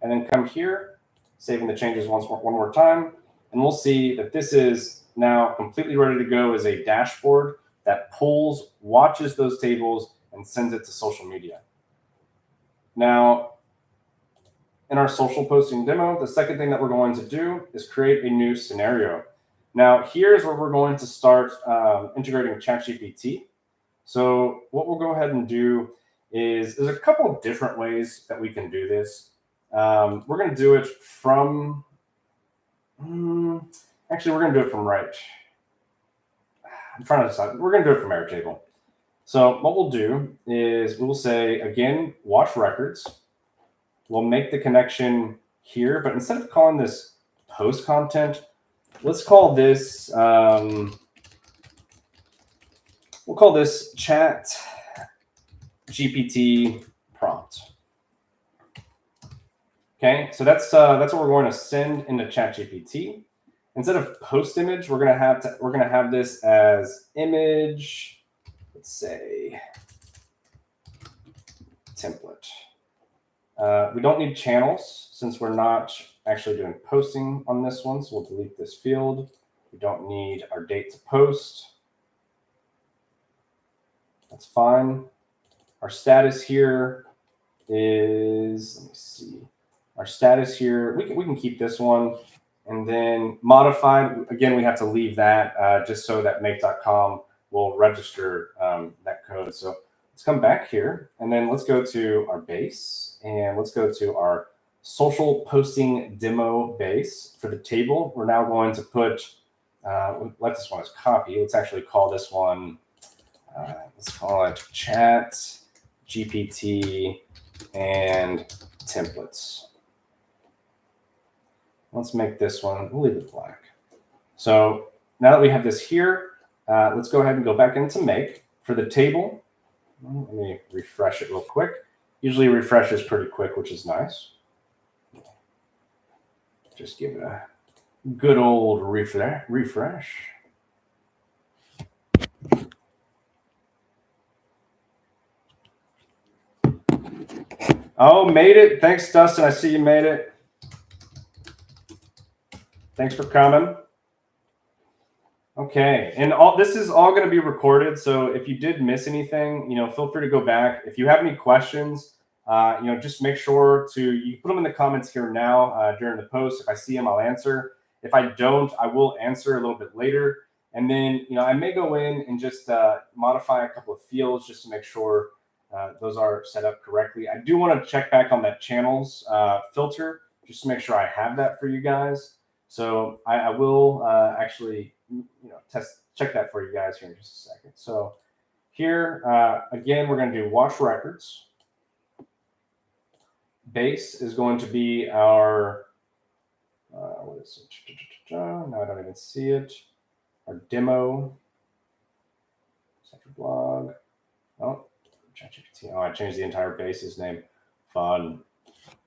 and then come here, saving the changes one more time. And we'll see that this is now completely ready to go as a dashboard that pulls, watches those tables, and sends it to social media. Now, in our social posting demo, the second thing that we're going to do is create a new scenario. Now, here's where we're going to start integrating ChatGPT. So what we'll go ahead and do is there's a couple of different ways that we can do this. We're going to do it from, actually, we're going to do it from right. I'm trying to decide. We're going to do it from Airtable. So what we'll do is we'll say, again, watch records. We'll make the connection here, but instead of calling this post content, let's call this, we'll call this Chat GPT prompt. Okay, so that's what we're going to send into ChatGPT. Instead of post image, we're gonna have this as image. Let's say template. We don't need channels since we're not actually doing posting on this one, so we'll delete this field. We don't need our date to post. That's fine. Our status here is, let me see. Our status here, we can keep this one. And then modified, again, we have to leave that just so that make.com will register that code. So let's come back here, and then let's go to our base, and let's go to our social posting demo base. For the table, we're now going to put, let this one as copy. Let's actually call this one, let's call it Chat GPT and templates. Let's make this one, we'll leave it black. So now that we have this here, let's go ahead and go back into Make. For the table, let me refresh it real quick. Usually refreshes pretty quick, which is nice. Just give it a good old refresh. Oh, made it. Thanks, Dustin. I see you made it. Thanks for coming. Okay, and all this is all going to be recorded. So if you did miss anything, feel free to go back. If you have any questions, just make sure you put them in the comments here now during the post. If I see them, I'll answer. If I don't, I will answer a little bit later. And then, I may go in and just modify a couple of fields just to make sure those are set up correctly. I do want to check back on that channels filter just to make sure I have that for you guys. So I will actually, check that for you guys here in just a second. So here, again, we're going to do watch records. Base is going to be our, what is it? No, I don't even see it. Our demo, central blog. Oh, ChatGPT. Oh, I changed the entire base's name. Fun.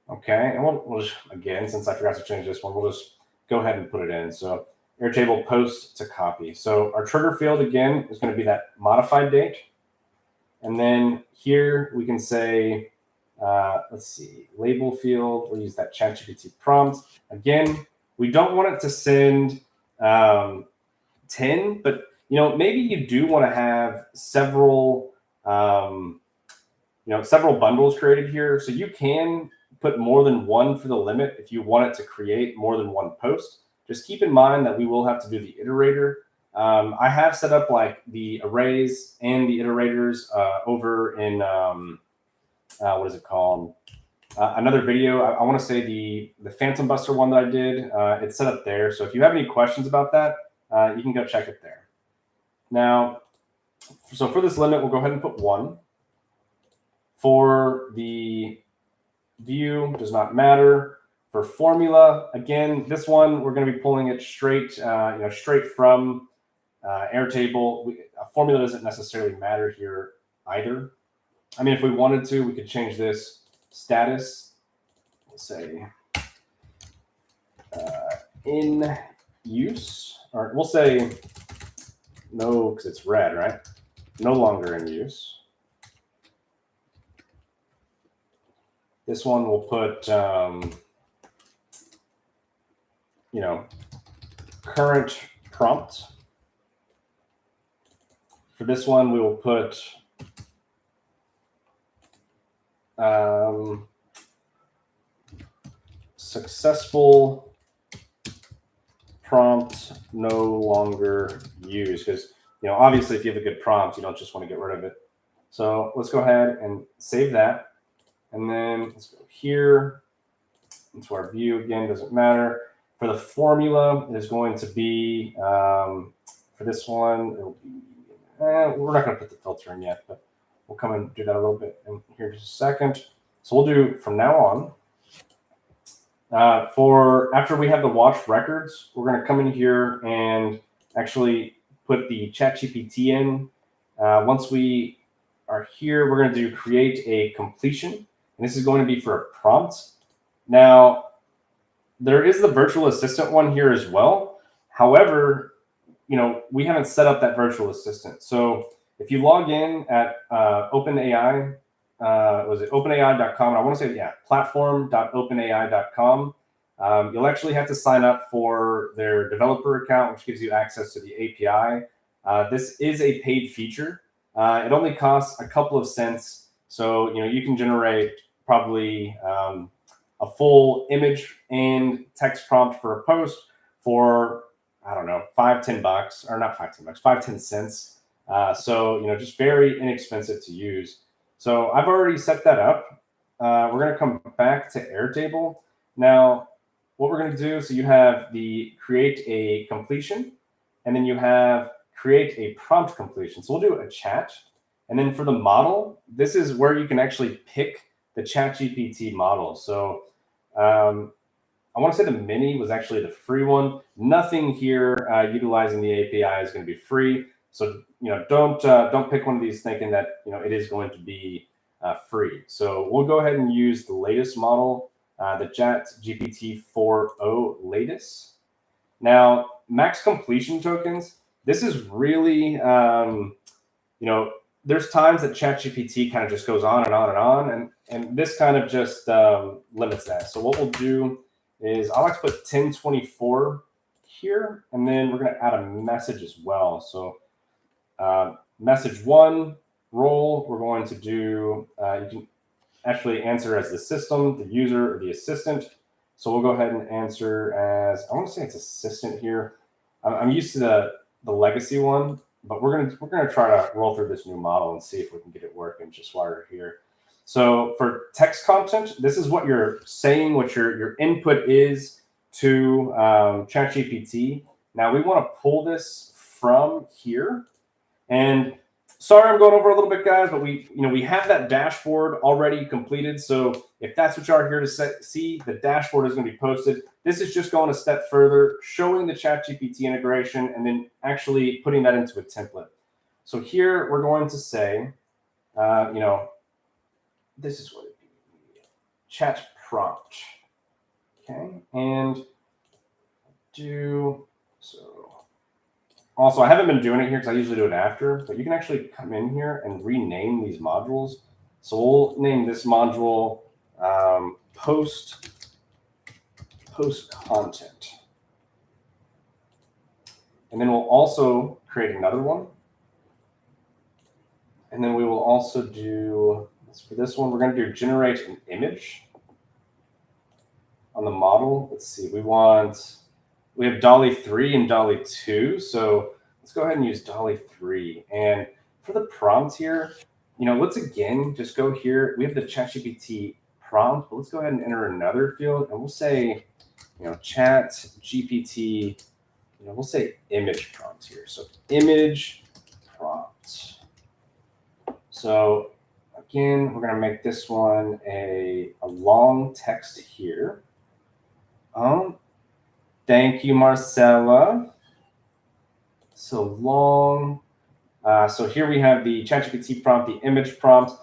Okay, and we'll just, again, since I forgot to change this one, we'll just go ahead and put it in. So Airtable post to copy. So our trigger field, again, is going to be that modified date. And then here we can say, let's see, label field. We'll use that ChatGPT prompt. Again, we don't want it to send 10, but maybe you do want to have several, several bundles created here. So you can put more than one for the limit if you want it to create more than one post. Just keep in mind that we will have to do the iterator. I have set up like the arrays and the iterators over in, what is it called? Another video. I want to say the Phantom Buster one that I did. It's set up there. So if you have any questions about that, you can go check it there. Now, so for this limit, we'll go ahead and put 1. For the view, does not matter. For formula, again, this one, we're going to be pulling it straight, straight from Airtable. A formula doesn't necessarily matter here either. I mean, if we wanted to, we could change this status. We'll say in use, or we'll say no, because it's red, right? No longer in use. This one we'll put, current prompt. For this one, we will put successful prompt no longer used, because obviously if you have a good prompt, you don't just want to get rid of it. So let's go ahead and save that. And then let's go here into our view. Again, doesn't matter. For the formula, it is going to be, for this one, it'll be, we're not going to put the filter in yet, but we'll come and do that a little bit in here in just a second. So we'll do from now on. For after we have the watch records, we're going to come in here and actually put the ChatGPT in. Once we are here, we're going to do create a completion. And this is going to be for a prompt. Now, there is the virtual assistant one here as well. However, we haven't set up that virtual assistant. So if you log in at OpenAI, was it openai.com? I want to say, yeah, platform.openai.com. You'll actually have to sign up for their developer account, which gives you access to the API. This is a paid feature. It only costs a couple of cents. So, you can generate probably a full image and text prompt for a post for, I don't know, $5-10, or not $5-10, 5-10 cents. So, just very inexpensive to use. So I've already set that up. We're going to come back to Airtable. Now, what we're going to do, so you have the create a completion, and then you have create a prompt completion. So we'll do a chat. And then for the model, this is where you can actually pick the ChatGPT model. So I want to say the mini was actually the free one. Nothing here utilizing the API is going to be free. So don't pick one of these thinking that it is going to be free. So we'll go ahead and use the latest model, the ChatGPT 4.0 latest. Now, max completion tokens. This is really there's times that ChatGPT kind of just goes on and on and on, and this kind of just limits that. So what we'll do is I like to put 1024 here, and then we're going to add a message as well. So message 1 role, we're going to do, you can actually answer as the system, the user, or the assistant. So we'll go ahead and answer as, I want to say it's assistant here. I'm used to the legacy one, but we're gonna try to roll through this new model and see if we can get it working just while we're here. So for text content, this is what you're saying, what your input is to ChatGPT. Now we want to pull this from here. And sorry, I'm going over a little bit, guys, but we have that dashboard already completed. So if that's what you are here to see, the dashboard is going to be posted. This is just going a step further, showing the ChatGPT integration and then actually putting that into a template. So here we're going to say, this is what it is, chat prompt. Okay, and do so. Also, I haven't been doing it here because I usually do it after, but you can actually come in here and rename these modules. So we'll name this module post content. And then we'll also create another one. And then we will also do, for this one, we're going to do generate an image on the model. Let's see, we have Dolly 3 and Dolly 2. So let's go ahead and use Dolly 3. And for the prompt here, let's again just go here. We have the ChatGPT prompt, but let's go ahead and enter another field. And we'll say, ChatGPT, we'll say image prompt here. So image prompt. So again, we're going to make this one a long text here. Thank you, Marcella. So long. So here we have the ChatGPT prompt, the image prompt.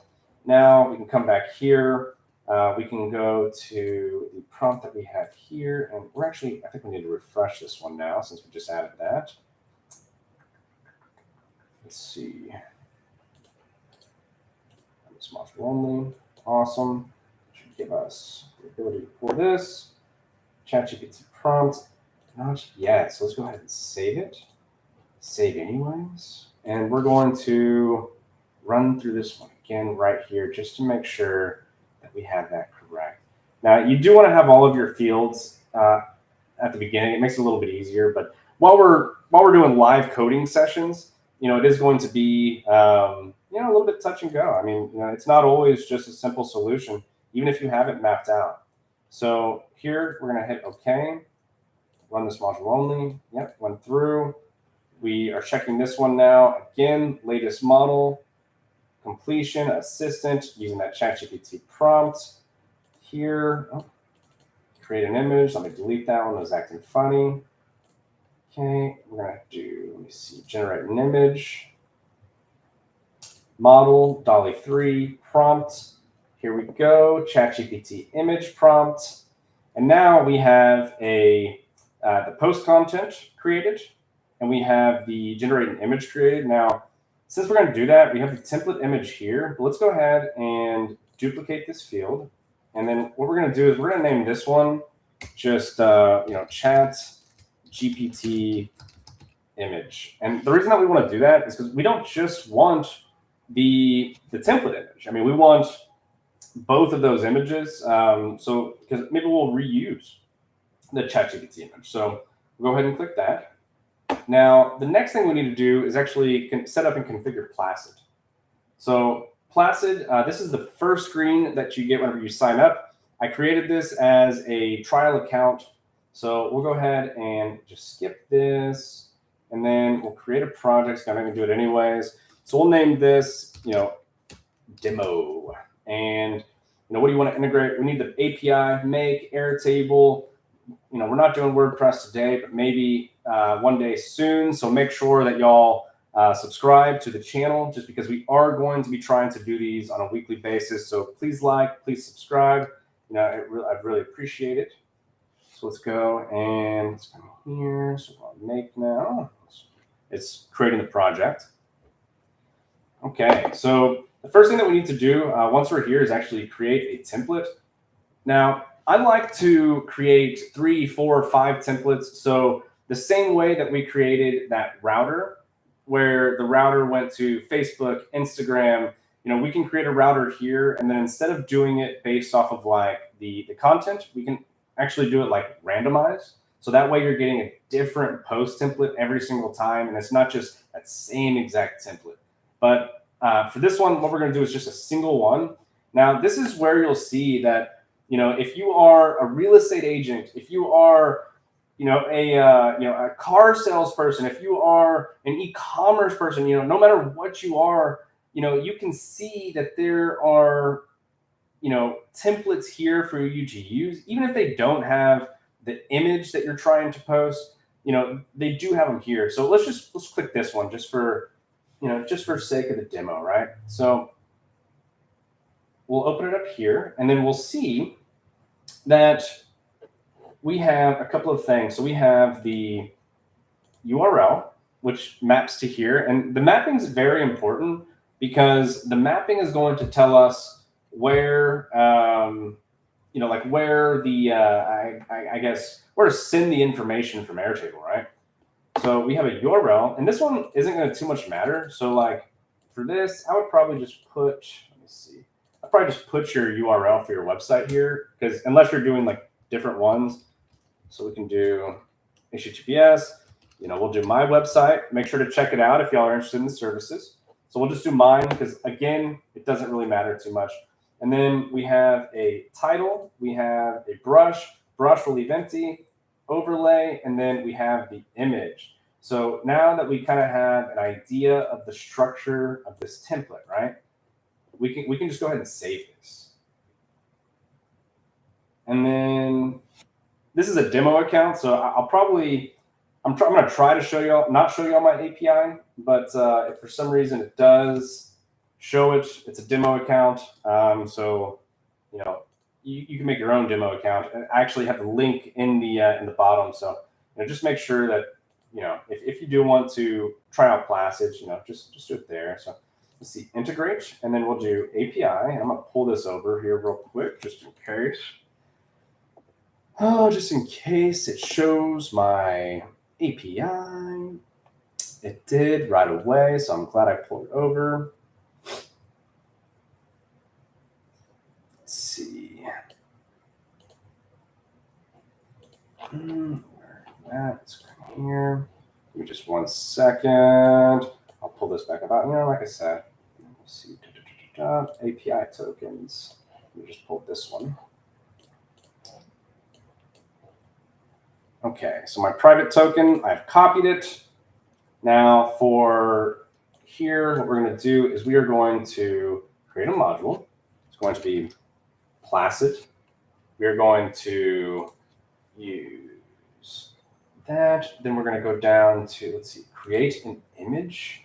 Now we can come back here. We can go to the prompt that we have here. And I think we need to refresh this one now since we just added that. Let's see. This module only. Awesome. Should give us the ability to pull this. ChatGPT prompt. Not yet. So let's go ahead and save it. Save anyways. And we're going to run through this one again right here just to make sure that we have that correct. Now, you do want to have all of your fields at the beginning. It makes it a little bit easier. But while we're doing live coding sessions, it is going to be a little bit touch and go. I mean, it's not always just a simple solution, even if you have it mapped out. So here we're going to hit OK. Run this module only. Yep, went through. We are checking this one now. Again, latest model, completion, assistant, using that ChatGPT prompt. Here, create an image. Let me delete that one. It was acting funny. Okay, we're going to do, let me see, generate an image. Model, Dolly 3, prompt. Here we go, ChatGPT image prompt. And now we have the post content created, and we have the generate an image created. Now, since we're going to do that, we have the template image here. But let's go ahead and duplicate this field. And then what we're going to do is we're going to name this one just Chat GPT image. And the reason that we want to do that is because we don't just want the template image. I mean, we want both of those images. So because maybe we'll reuse the ChatGPT image. So we'll go ahead and click that. Now, the next thing we need to do is actually set up and configure Placid. So Placid, this is the first screen that you get whenever you sign up. I created this as a trial account. So we'll go ahead and just skip this. And then we'll create a project. I'm going to do it anyways. So we'll name this, demo. And what do you want to integrate? We need the API, make, Airtable. We're not doing WordPress today, but maybe one day soon. So make sure that y'all subscribe to the channel, just because we are going to be trying to do these on a weekly basis. So please please subscribe. I'd really appreciate it. So let's go and let's come here. So I'll make now. It's creating the project. Okay, so the first thing that we need to do once we're here is actually create a template. Now, I like to create 3, 4, 5 templates. So the same way that we created that router, where the router went to Facebook, Instagram, we can create a router here, and then instead of doing it based off of like the content, we can actually do it like randomized. So that way you're getting a different post template every single time, and it's not just that same exact template. But for this one, what we're going to do is just a single one. Now, this is where you'll see that, if you are a real estate agent, if you are, a car salesperson, if you are an e-commerce person, no matter what you are, you can see that there are, templates here for you to use, even if they don't have the image that you're trying to post, they do have them here. So let's click this one just for sake of the demo, right? So we'll open it up here, and then we'll see that we have a couple of things. So we have the URL, which maps to here. And the mapping is very important because the mapping is going to tell us where, like where the, I guess, where to send the information from Airtable, right? So we have a URL, and this one isn't going to too much matter. So like for this, I would probably just put, let me see. I'd probably just put your URL for your website here, because unless you're doing like different ones, so we can do HTTPS, we'll do my website. Make sure to check it out if y'all are interested in the services. So we'll just do mine because, again, it doesn't really matter too much. And then we have a title. We have a brush. Brush will leave empty. Overlay. And then we have the image. So now that we kind of have an idea of the structure of this template, right, we can just go ahead and save this. And then this is a demo account, so I'm going to try to not show y'all my API, but if for some reason it does show it, it's a demo account. So, you can make your own demo account, and I actually have the link in the bottom. So, just make sure that, if you do want to try out Placid, just do it there. So let's see, integrate, and then we'll do API, and I'm going to pull this over here real quick, just in case. Oh, just in case it shows my API. It did right away, so I'm glad I pulled it over. Let's see. Let's come here. Give me just 1 second. I'll pull this back up. Like I said, let's see. API tokens. Let me just pull this one. Okay, so my private token, I've copied it. Now for here, what we're going to do is we are going to create a module. It's going to be Placid. We are going to use that. Then we're going to go down to, let's see, create an image.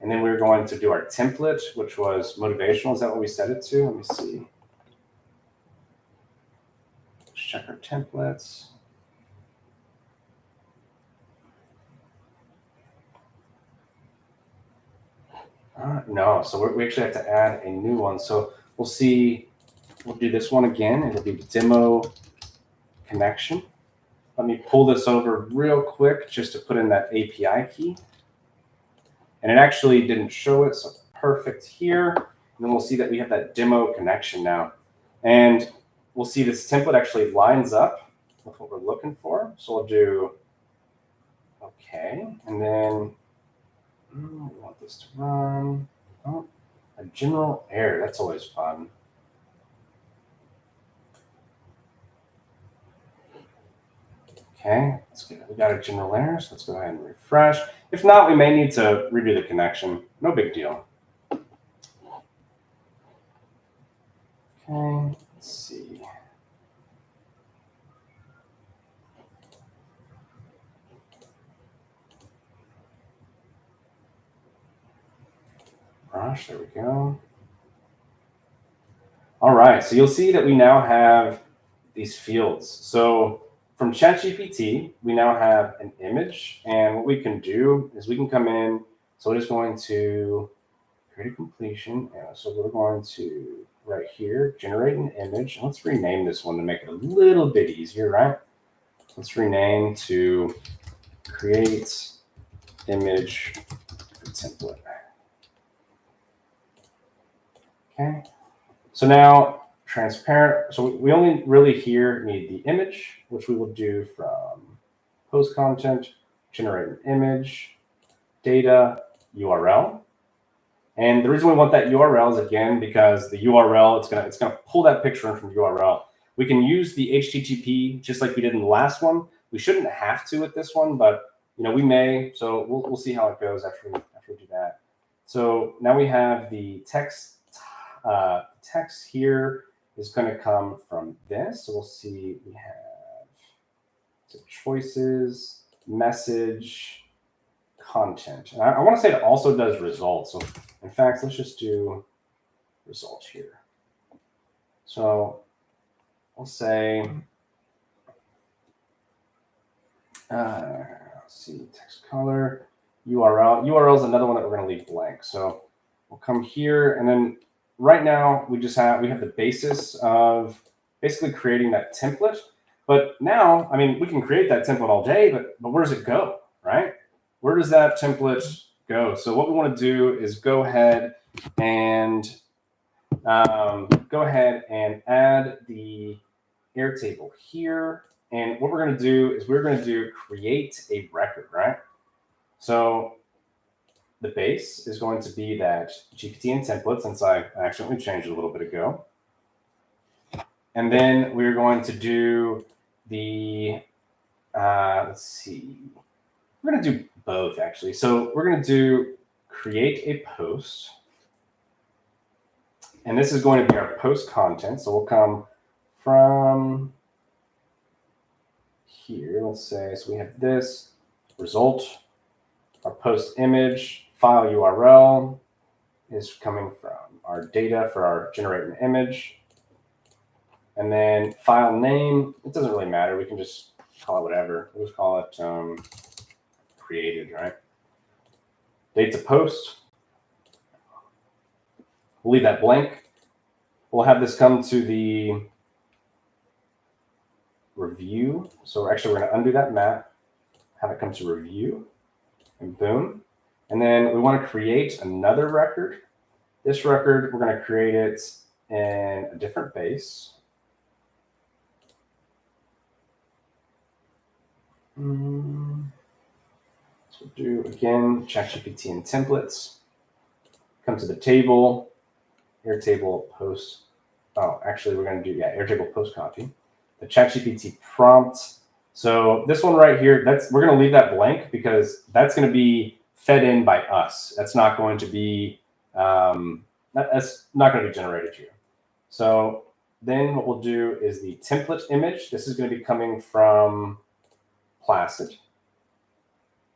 And then we're going to do our template, which was motivational. Is that what we set it to? Let me see. Let's check our templates. No, so we actually have to add a new one. So we'll see, we'll do this one again. It'll be demo connection. Let me pull this over real quick just to put in that API key. And it actually didn't show it, so perfect here. And then we'll see that we have that demo connection now. And we'll see this template actually lines up with what we're looking for. So we'll do okay, and then we want this to run. Oh, a general error. That's always fun. Okay, that's good. We got a general error, so let's go ahead and refresh. If not, we may need to redo the connection. No big deal. Okay, let's see. Gosh, there we go. All right, so you'll see that we now have these fields. So from ChatGPT, we now have an image, and what we can do is we can come in. So we're just going to create a completion. So we're going to right here generate an image. Let's rename this one to make it a little bit easier, right? Let's rename to create image template. Okay. So now transparent. So we only really here need the image, which we will do from post content, generate an image, data, URL. And the reason we want that URL is again because the URL it's gonna pull that picture in from the URL. We can use the HTTP just like we did in the last one. We shouldn't have to with this one, but we may. So we'll see how it goes after we do that. So now we have the text. Text here is going to come from this. So we'll see we have choices, message, content. And I want to say it also does results. So in fact, let's just do results here. So we'll say, let's see, text color, URL. URL is another one that we're going to leave blank. So we'll come here, and then right now we have the basis of basically creating that template. But now, I mean, we can create that template all day, but where does it go, right? Where does that template go? So what we want to do is go ahead and add the Airtable here. And what we're going to do is we're going to do create a record, right? So the base is going to be that GPT and template, since I accidentally changed it a little bit ago. And then we're going to do the, let's see, we're going to do both actually. So we're going to do create a post. And this is going to be our post content. So we'll come from here, let's say, so we have this result, our post image, file URL is coming from our data for our generating image. And then file name, it doesn't really matter. We can just call it whatever. We'll just call it created, right? Date to post. We'll leave that blank. We'll have this come to the review. So actually, we're going to undo that map, have it come to review, and boom. And then we want to create another record. This record, we're going to create it in a different base. So we'll do, again, ChatGPT and templates. Come to the table, Airtable post. Oh, actually, we're going to do, Airtable post copy. The ChatGPT prompt. So this one right here, we're going to leave that blank because that's going to be fed in by us. That's not going to be that's not going to be generated here. So then what we'll do is the template image. This is going to be coming from Placid.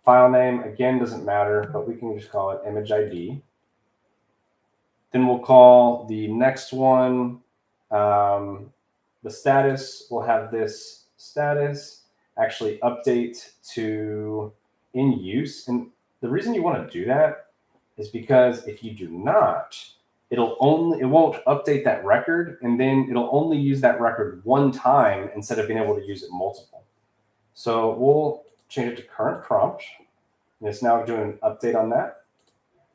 File name, again, doesn't matter, but we can just call it image ID. Then we'll call the next one, the status. We'll have this status actually update to in use. And the reason you want to do that is because if you do not, it won't update that record, and then it'll only use that record one time instead of being able to use it multiple. So we'll change it to current prompt, and it's now doing an update on that.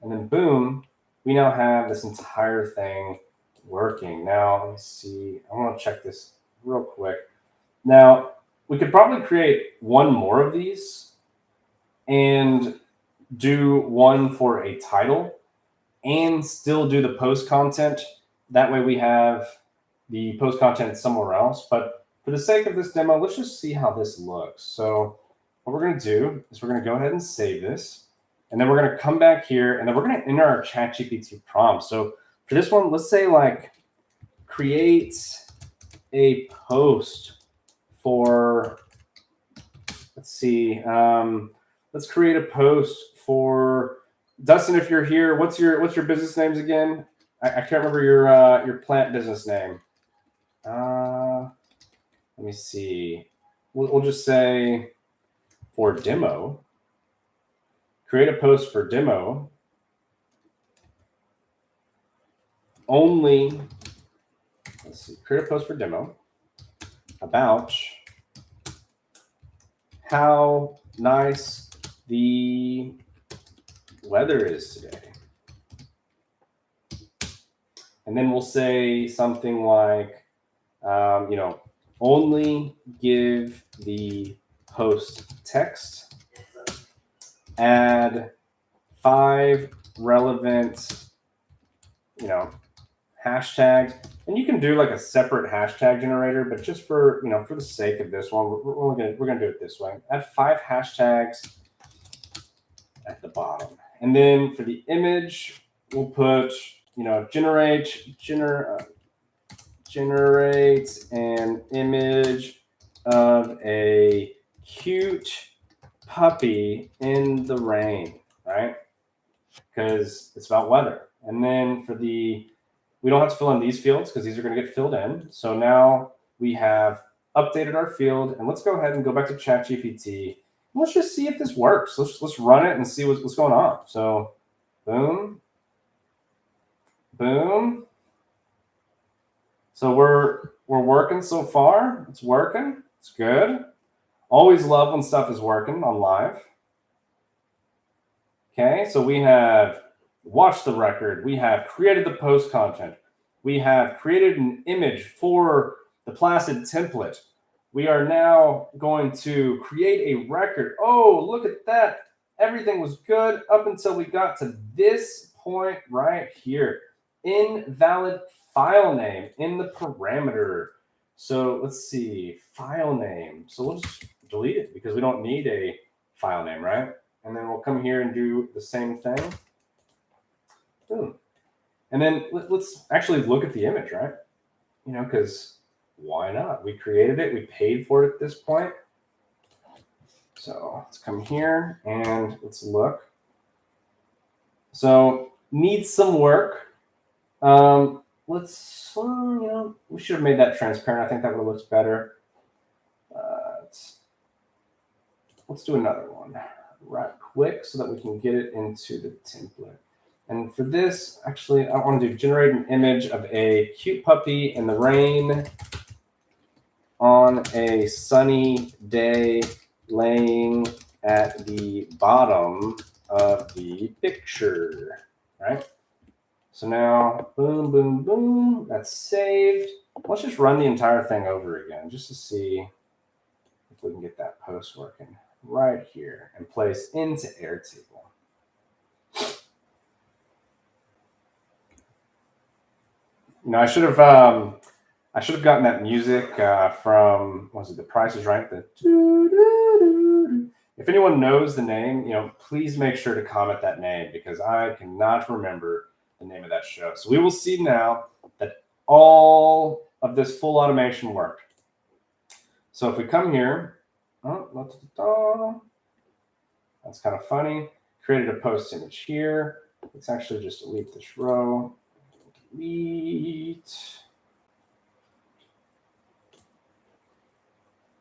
And then boom, we now have this entire thing working. Now, let me see. I want to check this real quick. Now, we could probably create one more of these and do one for a title and still do the post content. That way we have the post content somewhere else. But for the sake of this demo, let's just see how this looks. So what we're going to do is we're going to go ahead and save this. And then we're going to come back here, and then we're going to enter our ChatGPT prompt. So for this one, let's say like create a post for, let's see, let's create a post for Dustin. If you're here, what's your business names again? I can't remember your plant business name. Let me see. We'll just say for demo. Create a post for demo only. Let's see. Create a post for demo about how nice the weather is today. And then we'll say something like, only give the post text, add 5 relevant, hashtags. And you can do like a separate hashtag generator, but just for the sake of this one, we're gonna do it this way. Add 5 hashtags at the bottom, and then for the image, we'll put generate an image of a cute puppy in the rain, right? Because it's about weather. And then we don't have to fill in these fields because these are going to get filled in. So now we have updated our field, and let's go ahead and go back to ChatGPT. Let's just see if this works. Let's run it and see what's going on. So boom, boom. So we're working so far. It's working. It's good. Always love when stuff is working on live. Okay, so we have watched the record. We have created the post content. We have created an image for the Placid template. We are now going to create a record. Oh, look at that. Everything was good up until we got to this point right here. Invalid file name in the parameter. So let's see, file name. So we'll just delete it because we don't need a file name, right? And then we'll come here and do the same thing. Boom. And then let's actually look at the image, right? Because why not? We created it. We paid for it at this point. So let's come here and let's look. So needs some work. Let's, we should have made that transparent. I think that would have looked better. Let's do another one right quick so that we can get it into the template. And for this, actually, I want to generate an image of a cute puppy in the rain on a sunny day laying at the bottom of the picture, right? So now, boom, boom, boom, that's saved. Let's just run the entire thing over again just to see if we can get that post working right here and place into Airtable. I should have gotten that music from, was it The Price is Right? If anyone knows the name, please make sure to comment that name because I cannot remember the name of that show. So we will see now that all of this full automation worked. So if we come here, that's kind of funny. Created a post image here. Let's actually just delete this row. Delete.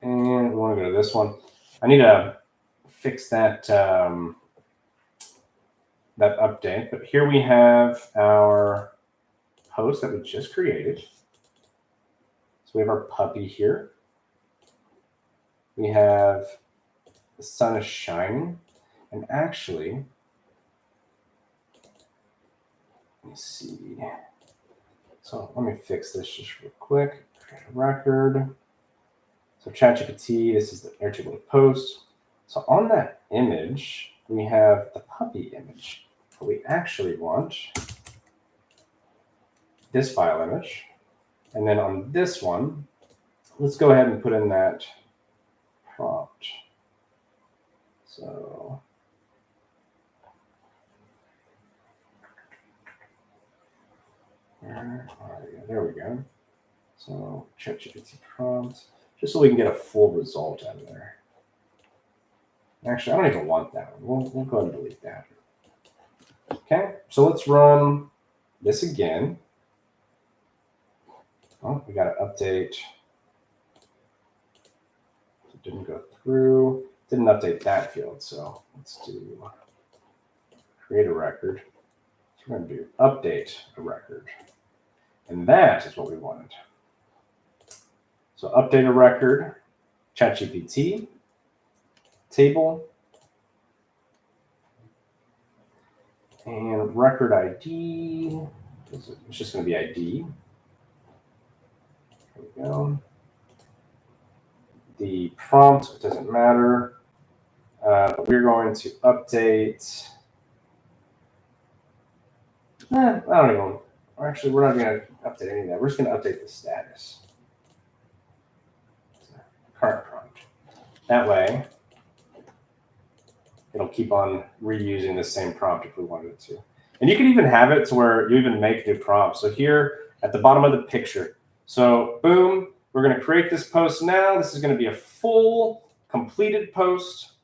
And we want to go to this one. I need to fix that that update. But here we have our post that we just created. So we have our puppy here. We have the sun is shining. And actually, let me see. So let me fix this just real quick. Create a record. So ChatGPT, this is the Airtable post. So on that image, we have the puppy image. But we actually want this file image. And then on this one, let's go ahead and put in that prompt. So there we go. So ChatGPT prompt, just so we can get a full result out of there. Actually, I don't even want that one. We'll go ahead and delete that. Okay, so let's run this again. Oh, we got to update. It didn't go through. Didn't update that field, so let's do create a record. So we're going to do update a record. And that is what we wanted. So update a record, ChatGPT. table. And record ID, it's just going to be ID. There we go. The prompt, it doesn't matter. We're going to update. I don't even, or actually, we're not going to update any of that. We're just going to update the status. Current prompt. That way, it'll keep on reusing the same prompt if we wanted it to. And you can even have it to where you even make new prompts. So here at the bottom of the picture, so boom, we're going to create this post now. This is going to be a full completed post.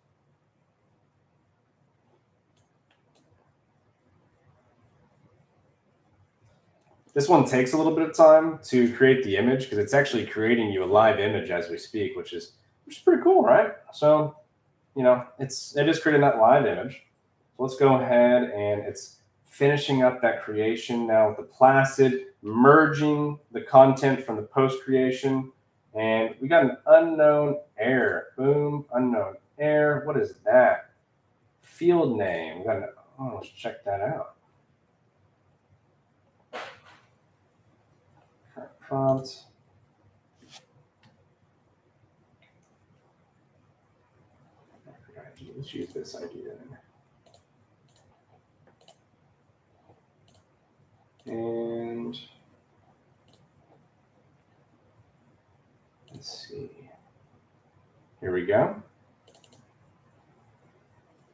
This one takes a little bit of time to create the image because it's actually creating you a live image as we speak, which is pretty cool, right? So, you know, it is creating that live image. So let's go ahead and it's finishing up that creation now with the Placid, merging the content from the post creation. And we got an unknown error. Boom, unknown error. What is that? Field name. We got let's check that out. Prompt. Let's use this idea. And let's see. Here we go.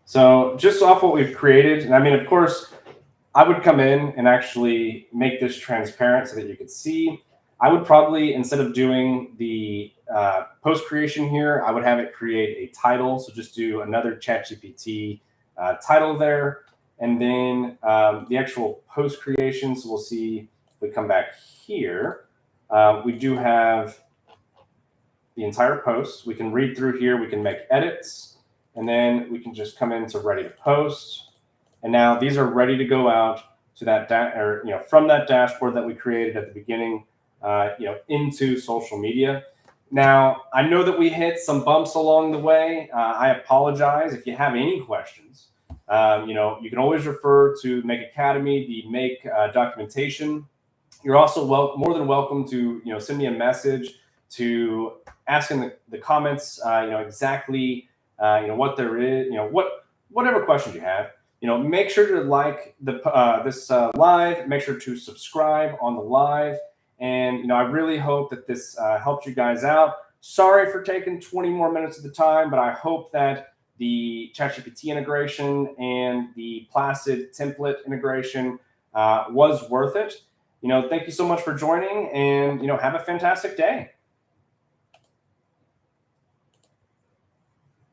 So just off what we've created, and I mean, of course, I would come in and actually make this transparent so that you could see. I would probably, instead of doing the post creation here, I would have it create a title. So just do another ChatGPT title there. And then the actual post creation. So we'll see if we come back here. We do have the entire post. We can read through here. We can make edits. And then we can just come into ready to post. And now these are ready to go out to that from that dashboard that we created at the beginning, into social media. Now, I know that we hit some bumps along the way. I apologize. If you have any questions, you can always refer to Make Academy, the Make documentation. You're also more than welcome to send me a message to ask in the comments, exactly what there is, whatever questions you have. Make sure to like this live. Make sure to subscribe on the live. And, I really hope that this helped you guys out. Sorry for taking 20 more minutes of the time, but I hope that the ChatGPT integration and the Placid template integration was worth it. Thank you so much for joining, and, have a fantastic day.